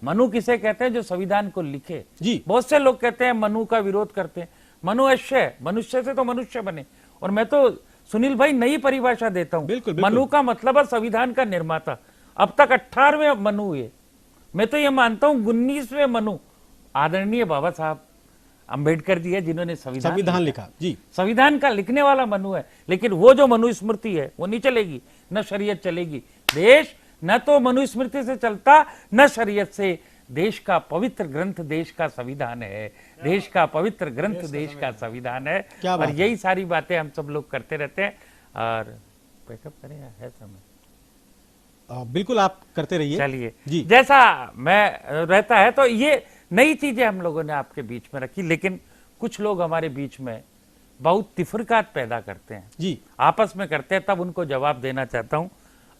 मनु किसे कहते हैं? जो संविधान को लिखे। जी। बहुत से लोग कहते हैं मनु का विरोध करते हैं। मनुष्य, मनुष्य से तो मनुष्य बने। और मैं तो सुनील भाई नई परिभाषा देता हूं। बिल्कुल, बिल्कुल। मनु का मतलब है संविधान का निर्माता। अब तक 18वें मनु हुए, मैं तो ये मानता हूं 19वें मनु आदरणीय बाबा साहब अंबेडकर जी है, जिन्होंने संविधान लिखा। जी, संविधान का लिखने वाला मनु है। लेकिन वो जो मनुस्मृति है वो नहीं चलेगी, न शरीयत चलेगी। देश न तो मनुस्मृति से चलता न शरीयत से। देश का पवित्र ग्रंथ देश का संविधान है। देश का पवित्र ग्रंथ देश का संविधान है। और यही सारी बातें हम सब लोग करते रहते हैं। और पैकअप करें, है समय? बिल्कुल, आप करते रहिए। चलिए जी। जैसा मैं रहता है तो ये नई चीजें हम लोगों ने आपके बीच में रखी, लेकिन कुछ लोग हमारे बीच में बहुत तिफरकात पैदा करते हैं जी, आपस में करते हैं। तब उनको जवाब देना चाहता हूं।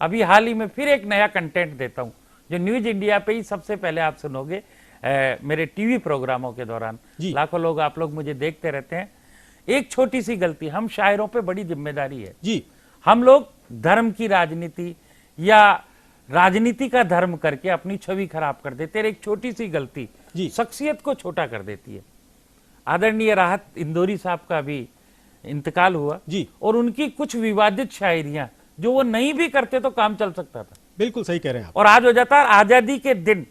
अभी हाल ही में फिर एक नया कंटेंट देता हूं जो न्यूज इंडिया पे ही सबसे पहले आप सुनोगे। मेरे टीवी प्रोग्रामों के दौरान लाखों लोग, आप लोग मुझे देखते रहते हैं। एक छोटी सी गलती, हम शायरों पे बड़ी जिम्मेदारी है जी। हम लोग धर्म की राजनीति या राजनीति का धर्म करके अपनी छवि खराब कर देते हैं। एक छोटी सी गलती शख्सियत को छोटा कर देती है। आदरणीय राहत इंदौरी साहब का भी इंतकाल हुआ जी, और उनकी कुछ विवादित शायरियां जो वो नहीं भी करते तो काम चल सकता था। बिल्कुल सही कह रहे हैं आप। और आज हो जाता है आजादी के दिन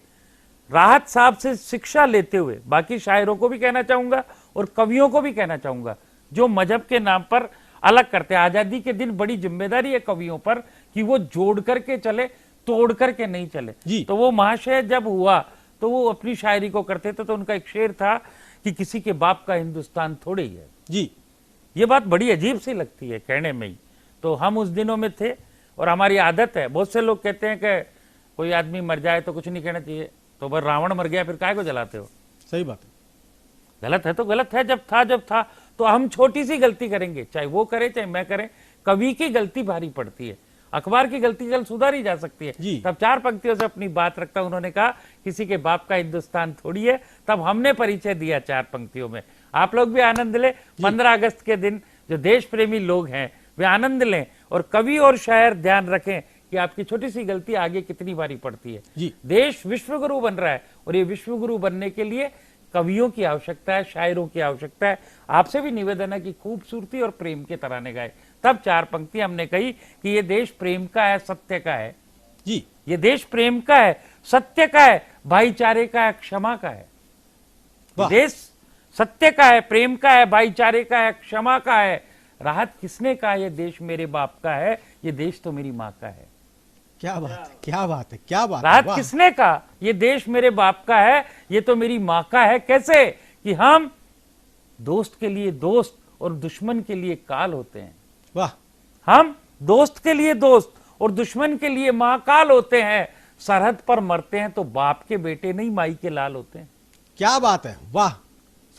राहत साहब से शिक्षा लेते हुए, बाकी शायरों को भी कहना चाहूंगा और कवियों को भी कहना चाहूंगा जो मजहब के नाम पर अलग करते हैं। आजादी के दिन बड़ी जिम्मेदारी है कवियों पर कि वो जोड़ करके चले, तोड़ करके नहीं चले। तो वो महाशय जब हुआ तो वो अपनी शायरी को करते थे। तो उनका एक शेर था कि किसी के बाप का हिंदुस्तान थोड़ी है जी। ये बात बड़ी अजीब सी लगती है कहने में ही। तो हम उस दिनों में थे और हमारी आदत है। बहुत से लोग कहते हैं कि कोई आदमी मर जाए तो कुछ नहीं कहना चाहिए, तो बस रावण मर गया फिर काहे को जलाते हो? सही बात है। गलत है तो गलत है, जब था तो हम छोटी सी गलती करेंगे, चाहे वो करे चाहे मैं करें। कवि की गलती भारी पड़ती है, अखबार की गलती कल सुधारी जा सकती है। तब 4 पंक्तियों से अपनी बात रखता, उन्होंने कहा किसी के बाप का हिंदुस्तान थोड़ी है। तब हमने परिचय दिया 4 पंक्तियों में। आप लोग भी आनंद लें। 15 अगस्त के दिन जो देश प्रेमी लोग हैं वे आनंद लें, और कवि और शायर ध्यान रखें कि आपकी छोटी सी गलती आगे कितनी बारी पड़ती है। देश विश्वगुरु बन रहा है, और ये विश्वगुरु बनने के लिए कवियों की आवश्यकता है, शायरों की आवश्यकता है। आपसे भी निवेदन है कि खूबसूरती और प्रेम के तराने गाए। तब 4 पंक्ति हमने कही कि ये देश प्रेम का है, सत्य का है जी। ये देश प्रेम का है, सत्य का है, भाईचारे का है, क्षमा का है। देश सत्य का है, प्रेम का है, भाईचारे का है, क्षमा का है। राहत किसने कहा ये देश मेरे बाप का है, ये देश तो मेरी माँ का है। क्या बात है, क्या बात है, क्या बात। राहत किसने कहा ये देश मेरे बाप का है, ये तो मेरी माँ का है। कैसे कि हम दोस्त के लिए दोस्त और दुश्मन के लिए काल होते हैं। वाह। हम दोस्त के लिए दोस्त और दुश्मन के लिए माँ काल होते हैं। सरहद पर मरते हैं तो बाप के बेटे नहीं माई के लाल होते हैं। क्या बात है, वाह।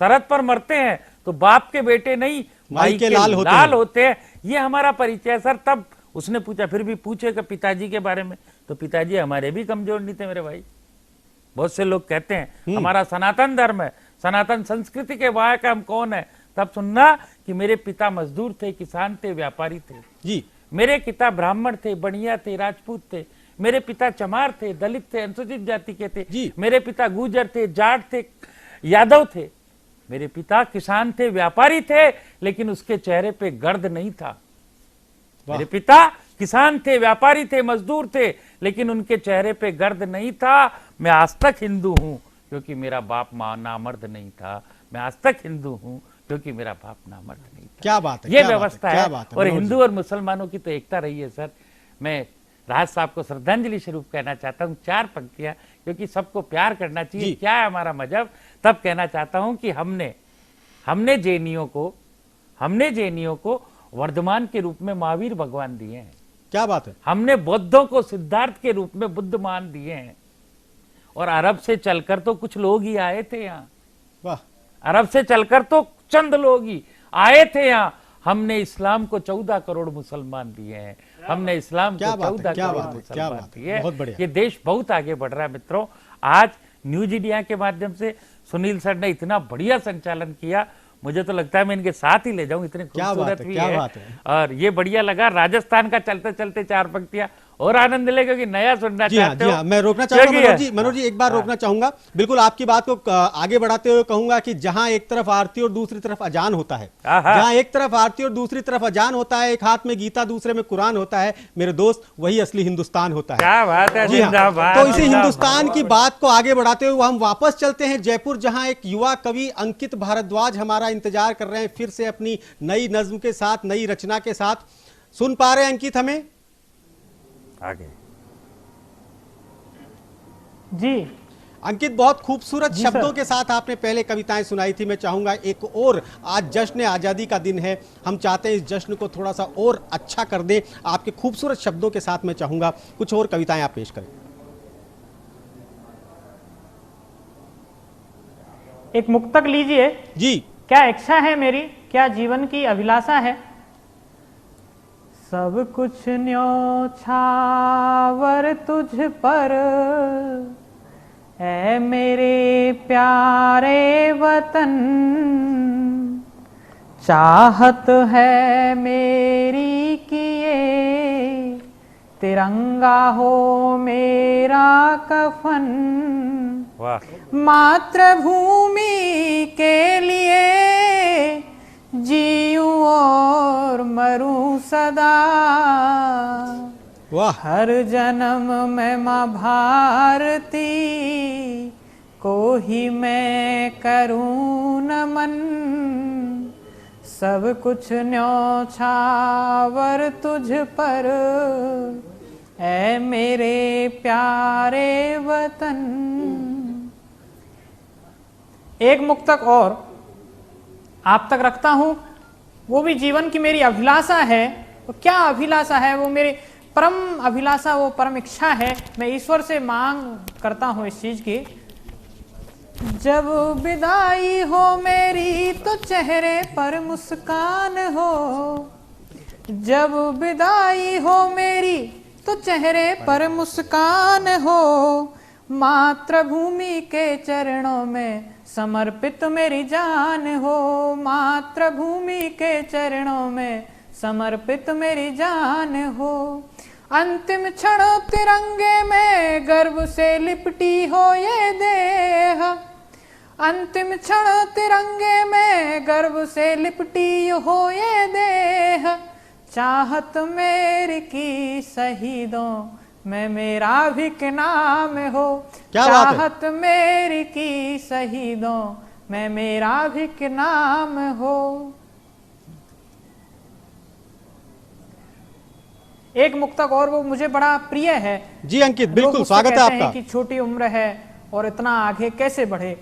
सरहद पर मरते हैं तो बाप के बेटे नहीं माई के लाल होते हैं। ये हमारा परिचय है सर। तब उसने पूछा, फिर भी पूछेगा पिताजी के बारे में, तो पिताजी हमारे भी कमजोर नहीं थे मेरे भाई। बहुत से लोग कहते हैं हमारा सनातन धर्म है, सनातन संस्कृति के वाहक हम कौन है। तब सुनना कि मेरे पिता मजदूर थे, किसान थे, व्यापारी थे जी। मेरे पिता ब्राह्मण थे, बनिया थे, राजपूत थे। मेरे पिता चमार थे, दलित थे, अनुसूचित जाति के थे जी। मेरे पिता गुर्जर थे, जाट थे, यादव थे। मेरे पिता किसान थे, व्यापारी थे, लेकिन उसके चेहरे पे गर्द नहीं था। मेरे पिता किसान थे, व्यापारी थे, मजदूर थे, लेकिन उनके चेहरे पे गर्द नहीं था। मैं आज तक हिंदू हूं क्योंकि मेरा बाप नामर्द नहीं था। मैं आज तक हिंदू हूं क्योंकि मेरा बाप नामर्द नहीं था। क्या बात है, ये व्यवस्था है। और हिंदू और मुसलमानों की तो एकता रही है सर। मैं राज साहब को श्रद्धांजलि स्वरूप कहना चाहता हूँ 4 पंक्तियां, क्योंकि सबको प्यार करना चाहिए। क्या है हमारा मजहब, तब कहना चाहता हूँ कि हमने जैनियों को वर्धमान के रूप में महावीर भगवान दिए हैं। क्या बात है। हमने बौद्धों को सिद्धार्थ के रूप में बुद्ध मान दिए हैं। और अरब से चलकर तो कुछ लोग ही आए थे यहाँ, वाह। अरब से चलकर तो चंद लोग ही आए थे यहाँ। हमने इस्लाम को 14 करोड़ मुसलमान दिए हैं। हमने इस्लाम को 14 करोड़ मुसलमान दिए हैं। ये देश बहुत आगे बढ़ रहा है मित्रों। आज न्यूज इंडिया के माध्यम से सुनील सर ने इतना बढ़िया संचालन किया, मुझे तो लगता है मैं इनके साथ ही ले जाऊं, इतने खूबसूरत भी है। और ये बढ़िया लगा। राजस्थान का चलते चलते 4 पंक्तियां और आनंद ले, क्योंकि नया सुनना चाहते हो। मैं रोकना चाहूंगा मनोज जी एक बार रोकना चाहूंगा। बिल्कुल आपकी बात को आगे बढ़ाते हुए कहूंगा कि जहां एक तरफ आरती और दूसरी तरफ अजान होता है, जहां एक तरफ आरती और दूसरी तरफ अजान होता है, एक हाथ में गीता दूसरे में कुरान होता है, मेरे दोस्त, वही असली हिंदुस्तान होता है। क्या बात है। तो इसी हिंदुस्तान की बात को आगे बढ़ाते हुए हम वापस चलते हैं जयपुर, जहां एक युवा कवि अंकित भारद्वाज हमारा इंतजार कर रहे हैं फिर से अपनी नई नज्म के साथ, नई रचना के साथ। सुन पा रहे हैं अंकित हमें? आगे जी अंकित, बहुत खूबसूरत शब्दों के साथ आपने पहले कविताएं सुनाई थी। मैं चाहूंगा एक और, आज जश्न आजादी का दिन है, हम चाहते हैं इस जश्न को थोड़ा सा और अच्छा कर दें। आपके खूबसूरत शब्दों के साथ मैं चाहूंगा कुछ और कविताएं आप पेश करें। एक मुक्तक लीजिए जी। क्या इच्छा है मेरी, क्या जीवन की अभिलाषा है, सब कुछ न्योछावर तुझ पर, ऐ मेरे प्यारे वतन, चाहत है मेरी किए तिरंगा हो मेरा कफन, मातृभूमि के लिए जीऊं और मरूं सदा, वाह। हर जन्म में माँ भारती को ही मैं करूं नमन, सब कुछ न्योछावर तुझ पर, ऐ मेरे प्यारे वतन। एक मुक्तक और आप तक रखता हूं, वो भी जीवन की मेरी अभिलाषा है। तो क्या अभिलाषा है? वो मेरी परम अभिलाषा, वो परम इच्छा है। मैं ईश्वर से मांग करता हूं इस चीज की, जब विदाई हो मेरी तो चेहरे पर मुस्कान हो, जब विदाई हो मेरी तो चेहरे पर मुस्कान हो, मातृभूमि के चरणों में समर्पित मेरी जान हो, मातृभूमि के चरणों में समर्पित मेरी जान हो, अंतिम क्षण तिरंगे में गर्व से लिपटी हो ये देह, अंतिम क्षण तिरंगे में गर्व से लिपटी हो ये देह, चाहत मेरी की शहीदों में मेरा भी नाम हो, चाहत मेरी की शहीदों में मेरा भी नाम हो। एक मुक्तक और वो मुझे बड़ा प्रिय है। जी अंकित, बिल्कुल स्वागत है आपका। कि छोटी उम्र है और इतना आगे कैसे बढ़े,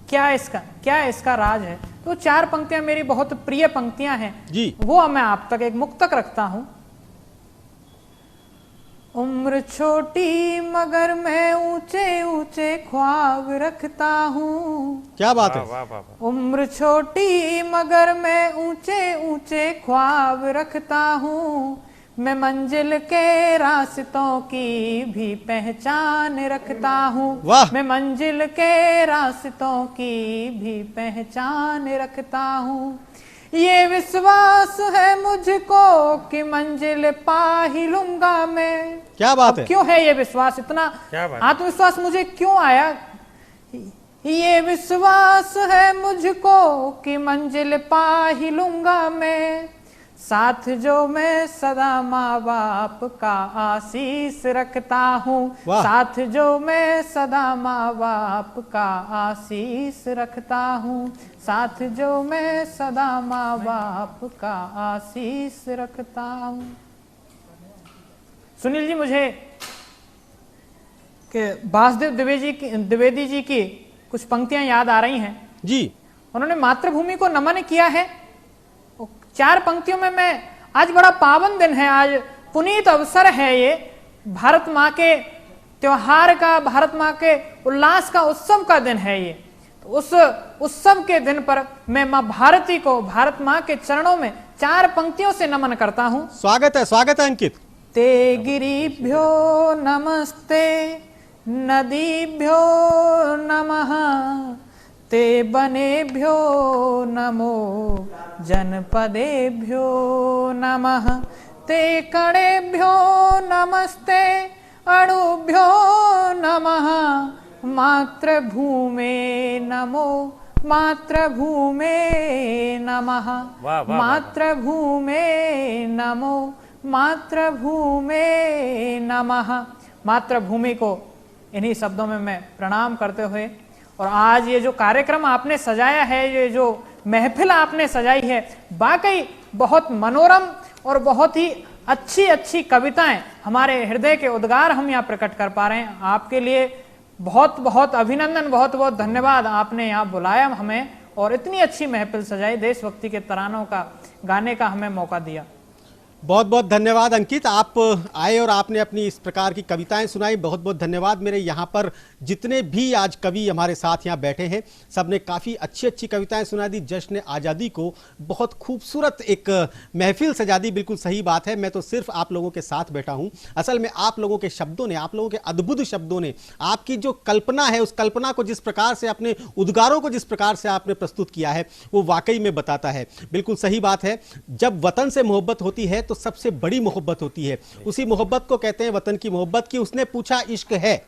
क्या इसका राज है। तो 4 पंक्तियां मेरी बहुत प्रिय पंक्तियां हैं जी, वो मैं आप तक एक मुक्तक रखता हूं। उम्र छोटी मगर मैं ऊंचे ऊंचे ख्वाब रखता हूँ। क्या बात है। उम्र छोटी मगर मैं ऊंचे ऊंचे ख्वाब रखता हूँ, मैं मंजिल के रास्तों की भी पहचान रखता हूँ, मैं मंजिल के रास्तों की भी पहचान रखता हूँ, ये विश्वास है मुझको कि मंजिल पा ही लूंगा मैं। क्या बात है। क्यों है ये विश्वास, इतना आत्मविश्वास मुझे क्यों आया? ये विश्वास है मुझको कि मंजिल पा ही लूंगा मैं, साथ जो मैं सदा माँ बाप का आशीष रखता हूँ, साथ जो मैं सदा माँ बाप का आशीष रखता हूँ, साथ जो मैं सदा माँ बाप का आशीष रखता हूँ। सुनील जी, मुझे कि वासुदेव द्विवेदी जी की कुछ पंक्तियां याद आ रही हैं जी। उन्होंने मातृभूमि को नमन किया है। 4 पंक्तियों में मैं, आज बड़ा पावन दिन है, आज पुनीत अवसर है, ये भारत माँ के त्योहार का, भारत माँ के उल्लास का, उत्सव का दिन है ये। तो उस उत्सव के दिन पर मैं माँ भारती को, भारत माँ के चरणों में 4 पंक्तियों से नमन करता हूँ। स्वागत है अंकित। ते गिरिभ्यो नमस्ते, नदीभ्यो नमः, ते बनेभ्यो नमो, जनपदेभ्यो नमः, ते कणेभ्यो नमस्ते, अणुभ्यो नमः, मातृभूमे नमो, मातृभूमे नमः, मातृभूमे नमो, मातृभूमे नमः। मातृभूमि को इन्हीं शब्दों में मैं प्रणाम करते हुए, और आज ये जो कार्यक्रम आपने सजाया है, ये जो महफिल आपने सजाई है, वाकई बहुत मनोरम और बहुत ही अच्छी अच्छी कविताएं, हमारे हृदय के उद्गार हम यहाँ प्रकट कर पा रहे हैं। आपके लिए बहुत बहुत अभिनंदन, बहुत बहुत धन्यवाद। आपने यहाँ बुलाया हमें और इतनी अच्छी महफिल सजाई, देशभक्ति के तरानों का गाने का हमें मौका दिया। बहुत बहुत धन्यवाद अंकित, आप आए और आपने अपनी इस प्रकार की कविताएं सुनाई। बहुत बहुत धन्यवाद। मेरे यहाँ पर जितने भी आज कवि हमारे साथ यहाँ बैठे हैं, सबने काफ़ी अच्छी अच्छी कविताएं सुना दी। जश्न आज़ादी को बहुत खूबसूरत एक महफिल सजा दी। बिल्कुल सही बात है, मैं तो सिर्फ आप लोगों के साथ बैठा हूँ। असल में आप लोगों के शब्दों ने, आप लोगों के अद्भुत शब्दों ने, आपकी जो कल्पना है, उस कल्पना को जिस प्रकार से, अपने उद्गारों को जिस प्रकार से आपने प्रस्तुत किया है, वो वाकई में बताता है। बिल्कुल सही बात है, जब वतन से मोहब्बत होती है तो सबसे बड़ी मोहब्बत होती है। उसी मोहब्बत को कहते हैं वतन की मोहब्बत। की उसने पूछा इश्क है,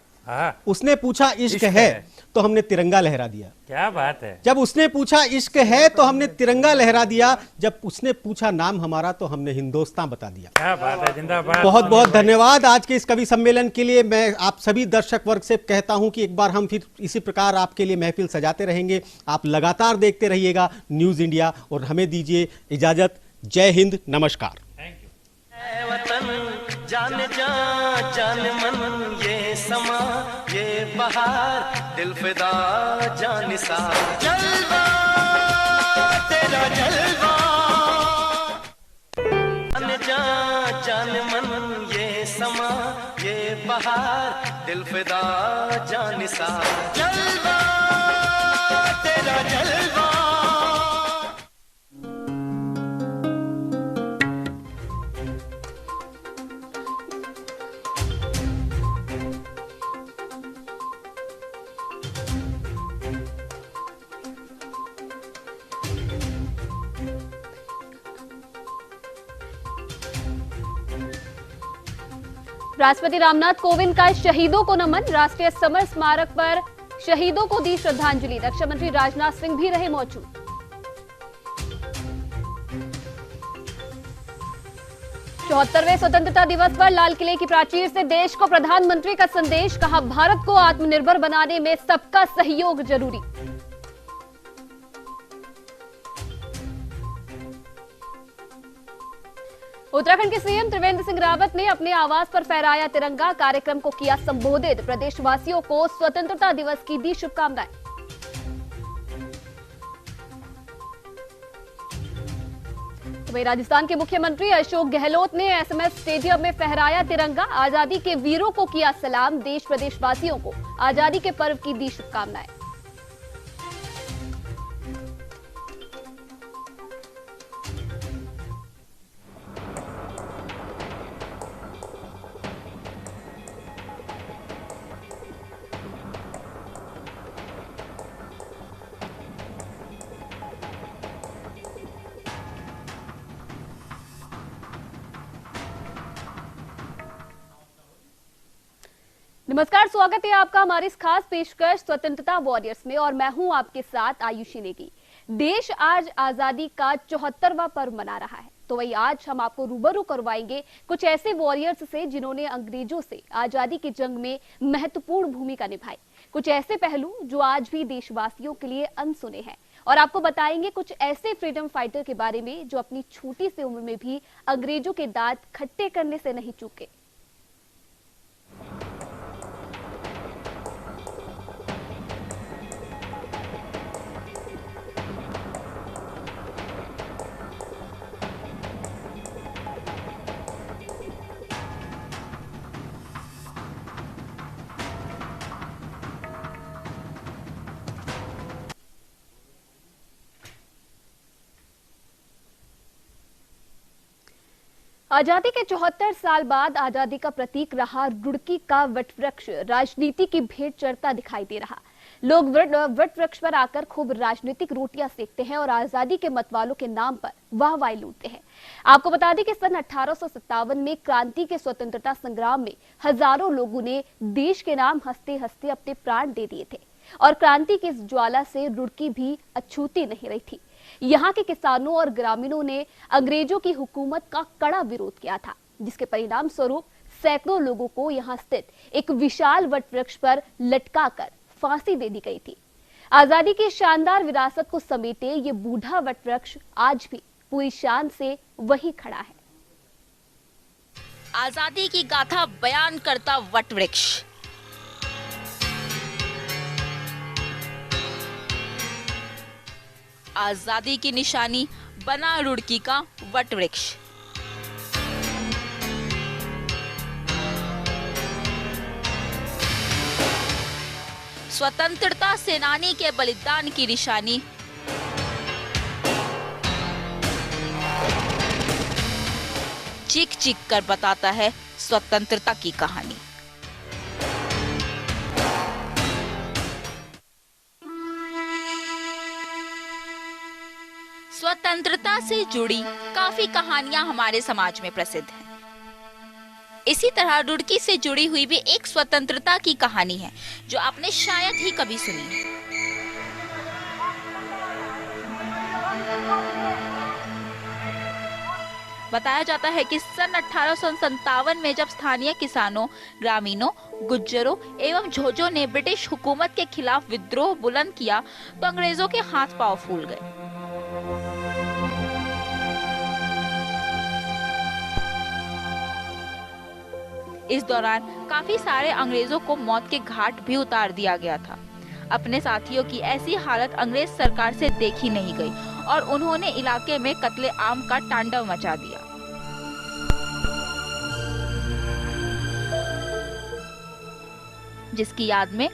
उसने पूछा इश्क है तो हमने तिरंगा लहरा दिया। क्या बात है। जब उसने पूछा इश्क है तो हमने तिरंगा लहरा दिया, जब उसने पूछा नाम हमारा तो हमने हिंदुस्तान बता दिया। क्या बात है, जिंदाबाद। बहुत बहुत धन्यवाद आज के इस कवि सम्मेलन के लिए। मैं आप सभी दर्शक वर्ग से कहता हूं कि एक बार हम फिर इसी प्रकार आपके लिए महफिल सजाते रहेंगे। आप लगातार देखते रहिएगा न्यूज इंडिया और हमें दीजिए इजाजत। जय हिंद, नमस्कार। वतन जान जा जान मन, ये समा ये बहार, दिल फिदा जानिसा, जलवा तेरा जलवा। जान जा जान मन, ये समा ये बहार, दिल फिदा जानिसा, जलवा तेरा जलवा। राष्ट्रपति रामनाथ कोविंद का शहीदों को नमन, राष्ट्रीय समर स्मारक पर शहीदों को दी श्रद्धांजलि। रक्षा मंत्री राजनाथ सिंह भी रहे मौजूद। चौहत्तरवें स्वतंत्रता दिवस पर लाल किले की प्राचीर से देश को प्रधानमंत्री का संदेश, कहा भारत को आत्मनिर्भर बनाने में सबका सहयोग जरूरी। उत्तराखंड के सीएम त्रिवेंद्र सिंह रावत ने अपने आवास पर फहराया तिरंगा, कार्यक्रम को किया संबोधित। प्रदेशवासियों को स्वतंत्रता दिवस की दी शुभकामनाएं। वहीं राजस्थान के मुख्यमंत्री अशोक गहलोत ने एसएमएस स्टेडियम में फहराया तिरंगा, आजादी के वीरों को किया सलाम। देश प्रदेशवासियों को आजादी के पर्व की दी शुभकामनाएं। नमस्कार, स्वागत है आपका हमारी इस खास पेशकश स्वतंत्रता वॉरियर्स में और मैं हूं आपके साथ आयुषी नेगी। देश आज आजादी का 74वां पर्व मना रहा है, तो वही आज हम आपको रूबरू करवाएंगे कुछ ऐसे वॉरियर्स से जिन्होंने अंग्रेजों से आजादी की जंग में महत्वपूर्ण भूमिका निभाई। कुछ ऐसे पहलू जो आज भी देशवासियों के लिए अनसुने हैं, और आपको बताएंगे कुछ ऐसे फ्रीडम फाइटर के बारे में जो अपनी छोटी सी उम्र में भी अंग्रेजों के दांत खट्टे करने से नहीं चूके। आजादी के 74 साल बाद आजादी का प्रतीक रहा रुड़की का वटवृक्ष राजनीति की भेंट चढ़ता दिखाई दे रहा। लोग वटवृक्ष पर आकर खूब राजनीतिक रोटियां सेकते हैं और आजादी के मतवालों के नाम पर वाहवाही लूटते हैं। आपको बता दें कि सन 1857 में क्रांति के स्वतंत्रता संग्राम में हजारों लोगों ने देश के नाम हंसते हंसते अपने प्राण दे दिए थे और क्रांति की इस ज्वाला से रुड़की भी अछूती नहीं रही थी। यहाँ के किसानों और ग्रामीणों ने अंग्रेजों की हुकूमत का कड़ा विरोध किया था, जिसके परिणाम स्वरूप सैकड़ों लोगों को यहाँ स्थित एक विशाल वटवृक्ष पर लटकाकर फांसी दे दी गई थी। आजादी की शानदार विरासत को समेटे ये बूढ़ा वटवृक्ष आज भी पूरी शान से वही खड़ा है। आजादी की गाथा बयान करता वटवृक्ष। आजादी की निशानी बना रुड़की का वटवृक्ष। स्वतंत्रता सेनानी के बलिदान की निशानी चीख चीख कर बताता है स्वतंत्रता की कहानी। स्वतंत्रता से जुड़ी काफी कहानियां हमारे समाज में प्रसिद्ध हैं। इसी तरह रुड़की से जुड़ी हुई भी एक स्वतंत्रता की कहानी है जो आपने शायद ही कभी सुनी है। बताया जाता है कि सन 1857 में जब स्थानीय किसानों, ग्रामीणों, गुज्जरों एवं झोजों ने ब्रिटिश हुकूमत के खिलाफ विद्रोह बुलंद किया तो अंग्रेजों के हाथ पांव फूल गए। इस दौरान काफी सारे अंग्रेजों को मौत के घाट भी उतार दिया गया था। अपने साथियों की ऐसी हालत अंग्रेज सरकार से देखी नहीं गई और उन्होंने इलाके में कत्ले आम का तांडव मचा दिया। जिसकी याद में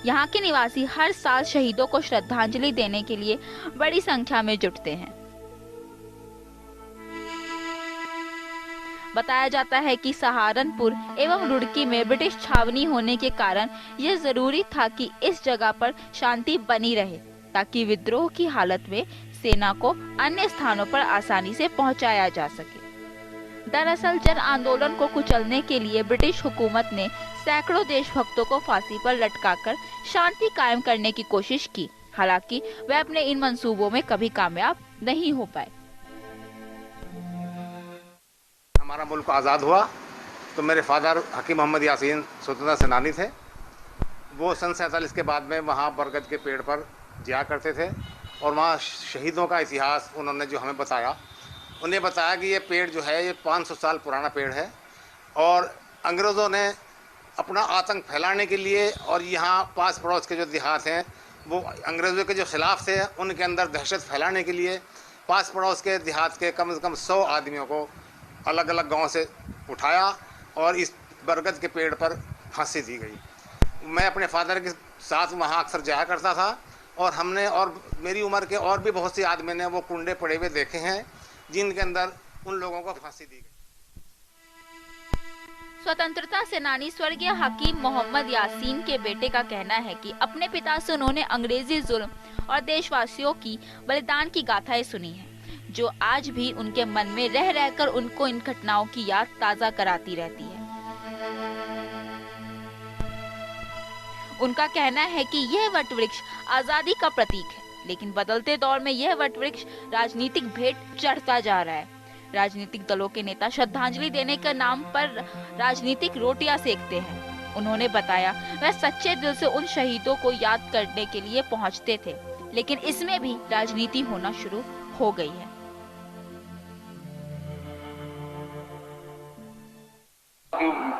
यहाँ के निवासी हर साल शहीदों को श्रद्धांजलि देने के लिए बड़ी संख्या में जुटते हैं। बताया जाता है कि सहारनपुर एवं रुड़की में ब्रिटिश छावनी होने के कारण यह जरूरी था कि इस जगह पर शांति बनी रहे ताकि विद्रोह की हालत में सेना को अन्य स्थानों पर आसानी से पहुंचाया जा सके। दरअसल जन आंदोलन को कुचलने के लिए ब्रिटिश हुकूमत ने सैकड़ों देशभक्तों को फांसी पर लटकाकर शांति कायम करने की कोशिश की। हालांकि वे अपने इन मंसूबों में कभी कामयाब नहीं हो पाए। हमारा मुल्क आज़ाद हुआ तो मेरे फादर हकीम मोहम्मद यासीन स्वतंत्रता सेनानी थे। वो सन 47 के बाद में वहाँ बरगद के पेड़ पर जिया करते थे और वहाँ शहीदों का इतिहास उन्होंने जो हमें बताया, उन्हें बताया कि ये पेड़ जो है ये 500 साल पुराना पेड़ है और अंग्रेज़ों ने अपना आतंक फैलाने के लिए और यहाँ पास पड़ोस के जो देहात हैं वो अंग्रेज़ों के जो खिलाफ थे उनके अंदर दहशत फैलाने के लिए पास पड़ोस के देहात के कम से कम 100 आदमियों को अलग अलग गांव से उठाया और इस बरगद के पेड़ पर फांसी दी गई। मैं अपने फादर के साथ वहाँ अक्सर जाया करता था और हमने और मेरी उम्र के और भी बहुत से आदमी ने वो कुंडे पड़े हुए देखे हैं जिनके अंदर उन लोगों को फांसी दी गई। स्वतंत्रता सेनानी स्वर्गीय हकीम मोहम्मद यासीन के बेटे का कहना है कि अपने पिता से उन्होंने अंग्रेजी जुल्म और देशवासियों की बलिदान की गाथाएं सुनी हैं, जो आज भी उनके मन में रह रहकर उनको इन घटनाओं की याद ताजा कराती रहती है। उनका कहना है कि यह वटवृक्ष आजादी का प्रतीक है, लेकिन बदलते दौर में यह वटवृक्ष राजनीतिक भेंट चढ़ता जा रहा है। राजनीतिक दलों के नेता श्रद्धांजलि देने के नाम पर राजनीतिक रोटियां सेकते हैं। उन्होंने बताया वह सच्चे दिल से उन शहीदों को याद करने के लिए पहुंचते थे, लेकिन इसमें भी राजनीति होना शुरू हो गई है।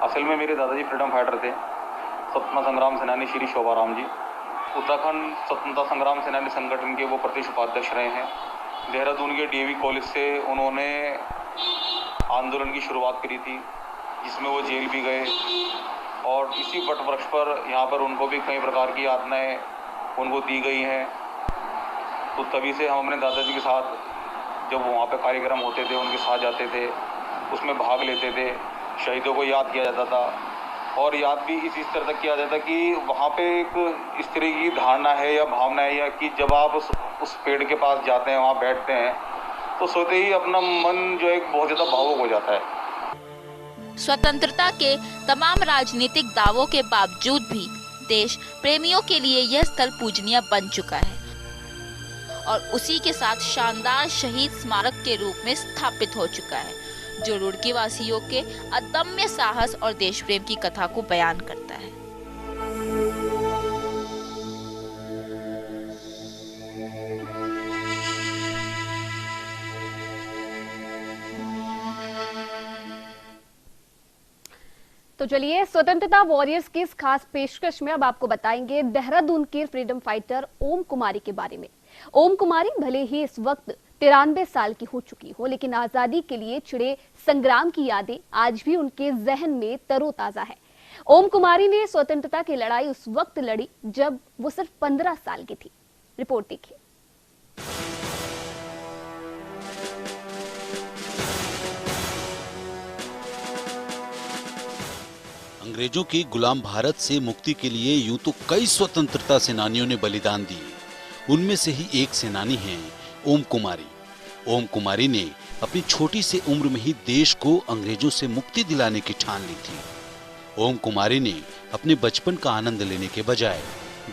असल में मेरे दादाजी फ्रीडम फाइटर थे, स्वतंत्रता संग्राम सेनानी श्री शोभाराम जी। उत्तराखंड स्वतंत्रता संग्राम सेनानी संगठन के वो प्रदेश उपाध्यक्ष रहे हैं। देहरादून के डीएवी कॉलेज से उन्होंने आंदोलन की शुरुआत करी थी, जिसमें वो जेल भी गए और इसी वटवृक्ष पर यहाँ पर उनको भी कई प्रकार की यातनाएं उनको दी गई हैं। तो तभी से हम अपने दादाजी के साथ जब वहाँ पे कार्यक्रम होते थे उनके साथ जाते थे उसमें भाग लेते थे, शहीदों को याद किया जाता था। और याद भी इस तरह तक किया जाता कि वहाँ पे एक इस तरह की धारणा है या भावना है या कि जब आप उस पेड़ के पास जाते हैं, वहाँ बैठते हैं, तो सोते ही अपना मन जो है बहुत ज़्यादा भावुक हो जाता है। स्वतंत्रता के तमाम राजनीतिक दावों के बावजूद भी देश प्रेमियों के लिए यह स्थल पूजनीय बन चुका है और उसी के साथ शानदार शहीद स्मारक के रूप में स्थापित हो चुका है, जो रुड़की वासियों के अदम्य साहस और देश प्रेम की कथा को बयान करता है। तो चलिए, स्वतंत्रता वॉरियर्स की इस खास पेशकश में अब आपको बताएंगे देहरादून के फ्रीडम फाइटर ओम कुमारी के बारे में। ओम कुमारी भले ही इस वक्त 93 साल की हो चुकी हो, लेकिन आजादी के लिए छिड़े संग्राम की यादें आज भी उनके जहन में तरोताजा है। ओम कुमारी ने स्वतंत्रता की लड़ाई उस वक्त लड़ी जब वो सिर्फ 15 साल की थी। रिपोर्ट देखिए। अंग्रेजों की गुलाम भारत से मुक्ति के लिए यूं तो कई स्वतंत्रता सेनानियों ने बलिदान दिए। उनमें से ही एक सेनानी हैं ओम कुमारी। ओम कुमारी ने अपनी छोटी सी उम्र में ही देश को अंग्रेजों से मुक्ति दिलाने की ठान ली थी। ओम कुमारी ने अपने बचपन का आनंद लेने के बजाय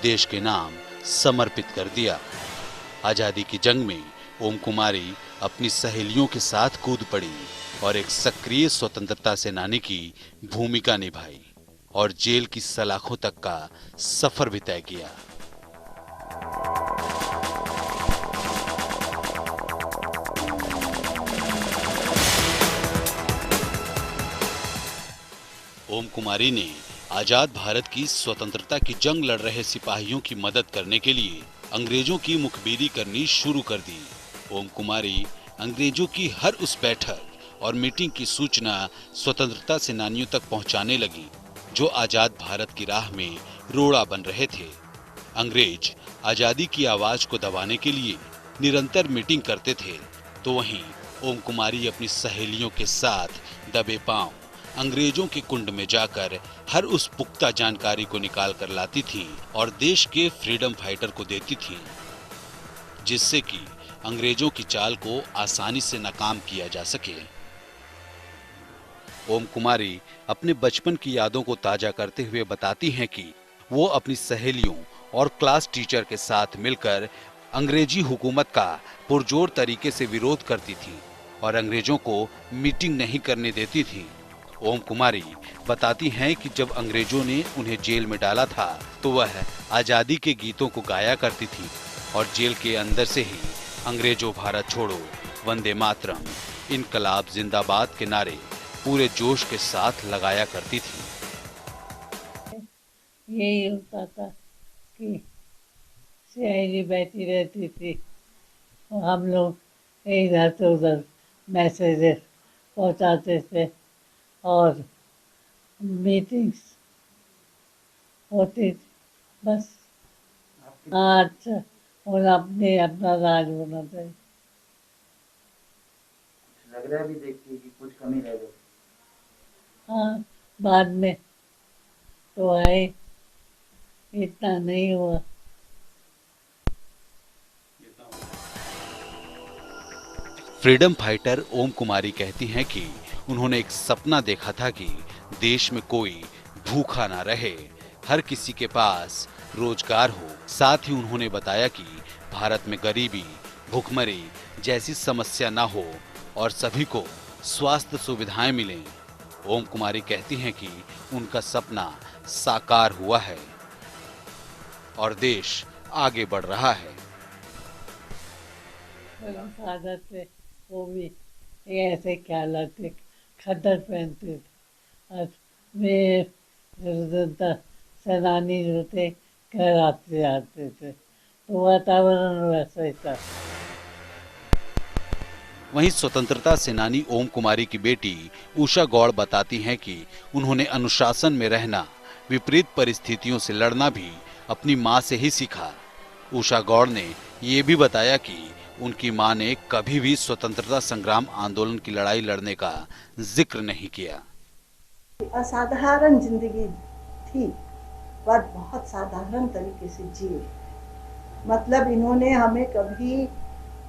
देश के नाम समर्पित कर दिया। आजादी की जंग में ओम कुमारी अपनी सहेलियों के साथ कूद पड़ी और एक सक्रिय स्वतंत्रता सेनानी की भूमिका निभाई और जेल की सलाखों तक का सफर भी तय किया। ओम कुमारी ने आजाद भारत की स्वतंत्रता की जंग लड़ रहे सिपाहियों की मदद करने के लिए अंग्रेजों की मुखबिरी करनी शुरू कर दी। ओम कुमारी अंग्रेजों की हर उस बैठक और मीटिंग की सूचना स्वतंत्रता सेनानियों तक पहुंचाने लगी जो आजाद भारत की राह में रोड़ा बन रहे थे। अंग्रेज आजादी की आवाज को दबाने के लिए निरंतर मीटिंग करते थे, तो वहीं ओम कुमारी अपनी सहेलियों के साथ दबे पांव अंग्रेजों के कुंड में जाकर हर उस पुख्ता जानकारी को निकाल कर लाती थी और देश के फ्रीडम फाइटर को देती थी, जिससे कि अंग्रेजों की चाल को आसानी से नाकाम किया जा सके। ओम कुमारी अपने बचपन की यादों को ताजा करते हुए बताती हैं कि वो अपनी सहेलियों और क्लास टीचर के साथ मिलकर अंग्रेजी हुकूमत का पुरजोर तरीके से विरोध करती थी और अंग्रेजों को मीटिंग नहीं करने देती थी। ओम कुमारी बताती हैं कि जब अंग्रेजों ने उन्हें जेल में डाला था तो वह आजादी के गीतों को गाया करती थी और जेल के अंदर से ही अंग्रेजों भारत छोड़ो, वंदे मातरम, इनकलाब जिंदाबाद के नारे पूरे जोश के साथ लगाया करती थी। यही होता था कि सीआईडी बैठी रहती थी और हम लोग इधर से उधर मैसेजेस पहुंचाते थे और मीटिंग्स होती थी। बस अच्छा, और अपना राज होना चाहिए। लग रहा है भी देखिए कि कुछ कमी रह गई। हाँ, बाद में तो है, इतना नहीं हुआ। फ्रीडम फाइटर ओम कुमारी कहती हैं कि उन्होंने एक सपना देखा था कि देश में कोई भूखा ना रहे, हर किसी के पास रोजगार हो। साथ ही उन्होंने बताया कि भारत में गरीबी, भूखमरी जैसी समस्या ना हो और सभी को स्वास्थ्य सुविधाएं मिलें। ओम कुमारी कहती हैं कि उनका सपना साकार हुआ है और देश आगे बढ़ रहा है। आदत से वो भी ऐसे ख्याल आते, खद्दर पहनते थे और वे सेनानी जो थे घर आते थे, तो वातावरण वैसा ही था। वहीं स्वतंत्रता सेनानी ओम कुमारी की बेटी उषा गौड़ बताती हैं कि उन्होंने अनुशासन में रहना, विपरीत परिस्थितियों से लड़ना भी अपनी मां से ही सीखा। उषा गौड़ ने ये भी बताया कि उनकी मां ने कभी भी स्वतंत्रता संग्राम आंदोलन की लड़ाई लड़ने का जिक्र नहीं किया। असाधारण जिंदगी थी पर बहुत साधारण तरीके से जिए। मतलब इन्होंने हमें कभी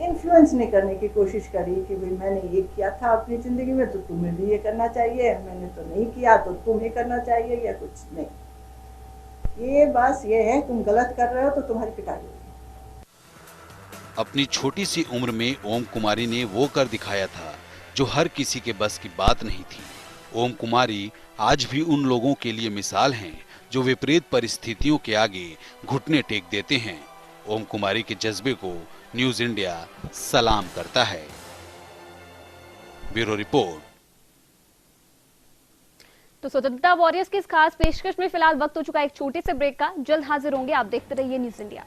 इन्फ्लुएंस नहीं करने की कोशिश करी कि भाई मैंने ये किया था अपनी ज़िंदगी में तो तुम्हें भी ये करना चाहिए, मैंने तो नहीं किया तो तुम्हें करना चाहिए, या कुछ नहीं। ये बस ये है तुम गलत कर रहे हो तो तुम्हारी पिटाई होगी। अपनी छोटी सी उम्र में ओम कुमारी ने वो कर दिखाया था जो हर किसी के बस की बात नहीं थी। ओम कुमारी आज भी उन लोगों के लिए मिसाल हैं जो विपरीत परिस्थितियों के आगे घुटने टेक देते हैं। ओम कुमारी के जज्बे को न्यूज इंडिया सलाम करता है। Bureau report. तो स्वतंत्रता वॉरियर्स की इस खास पेशकश में फिलहाल वक्त हो चुका है एक छोटे से ब्रेक का। जल्द हाजिर होंगे, आप देखते रहिए न्यूज इंडिया।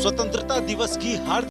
स्वतंत्रता दिवस की हार्दिक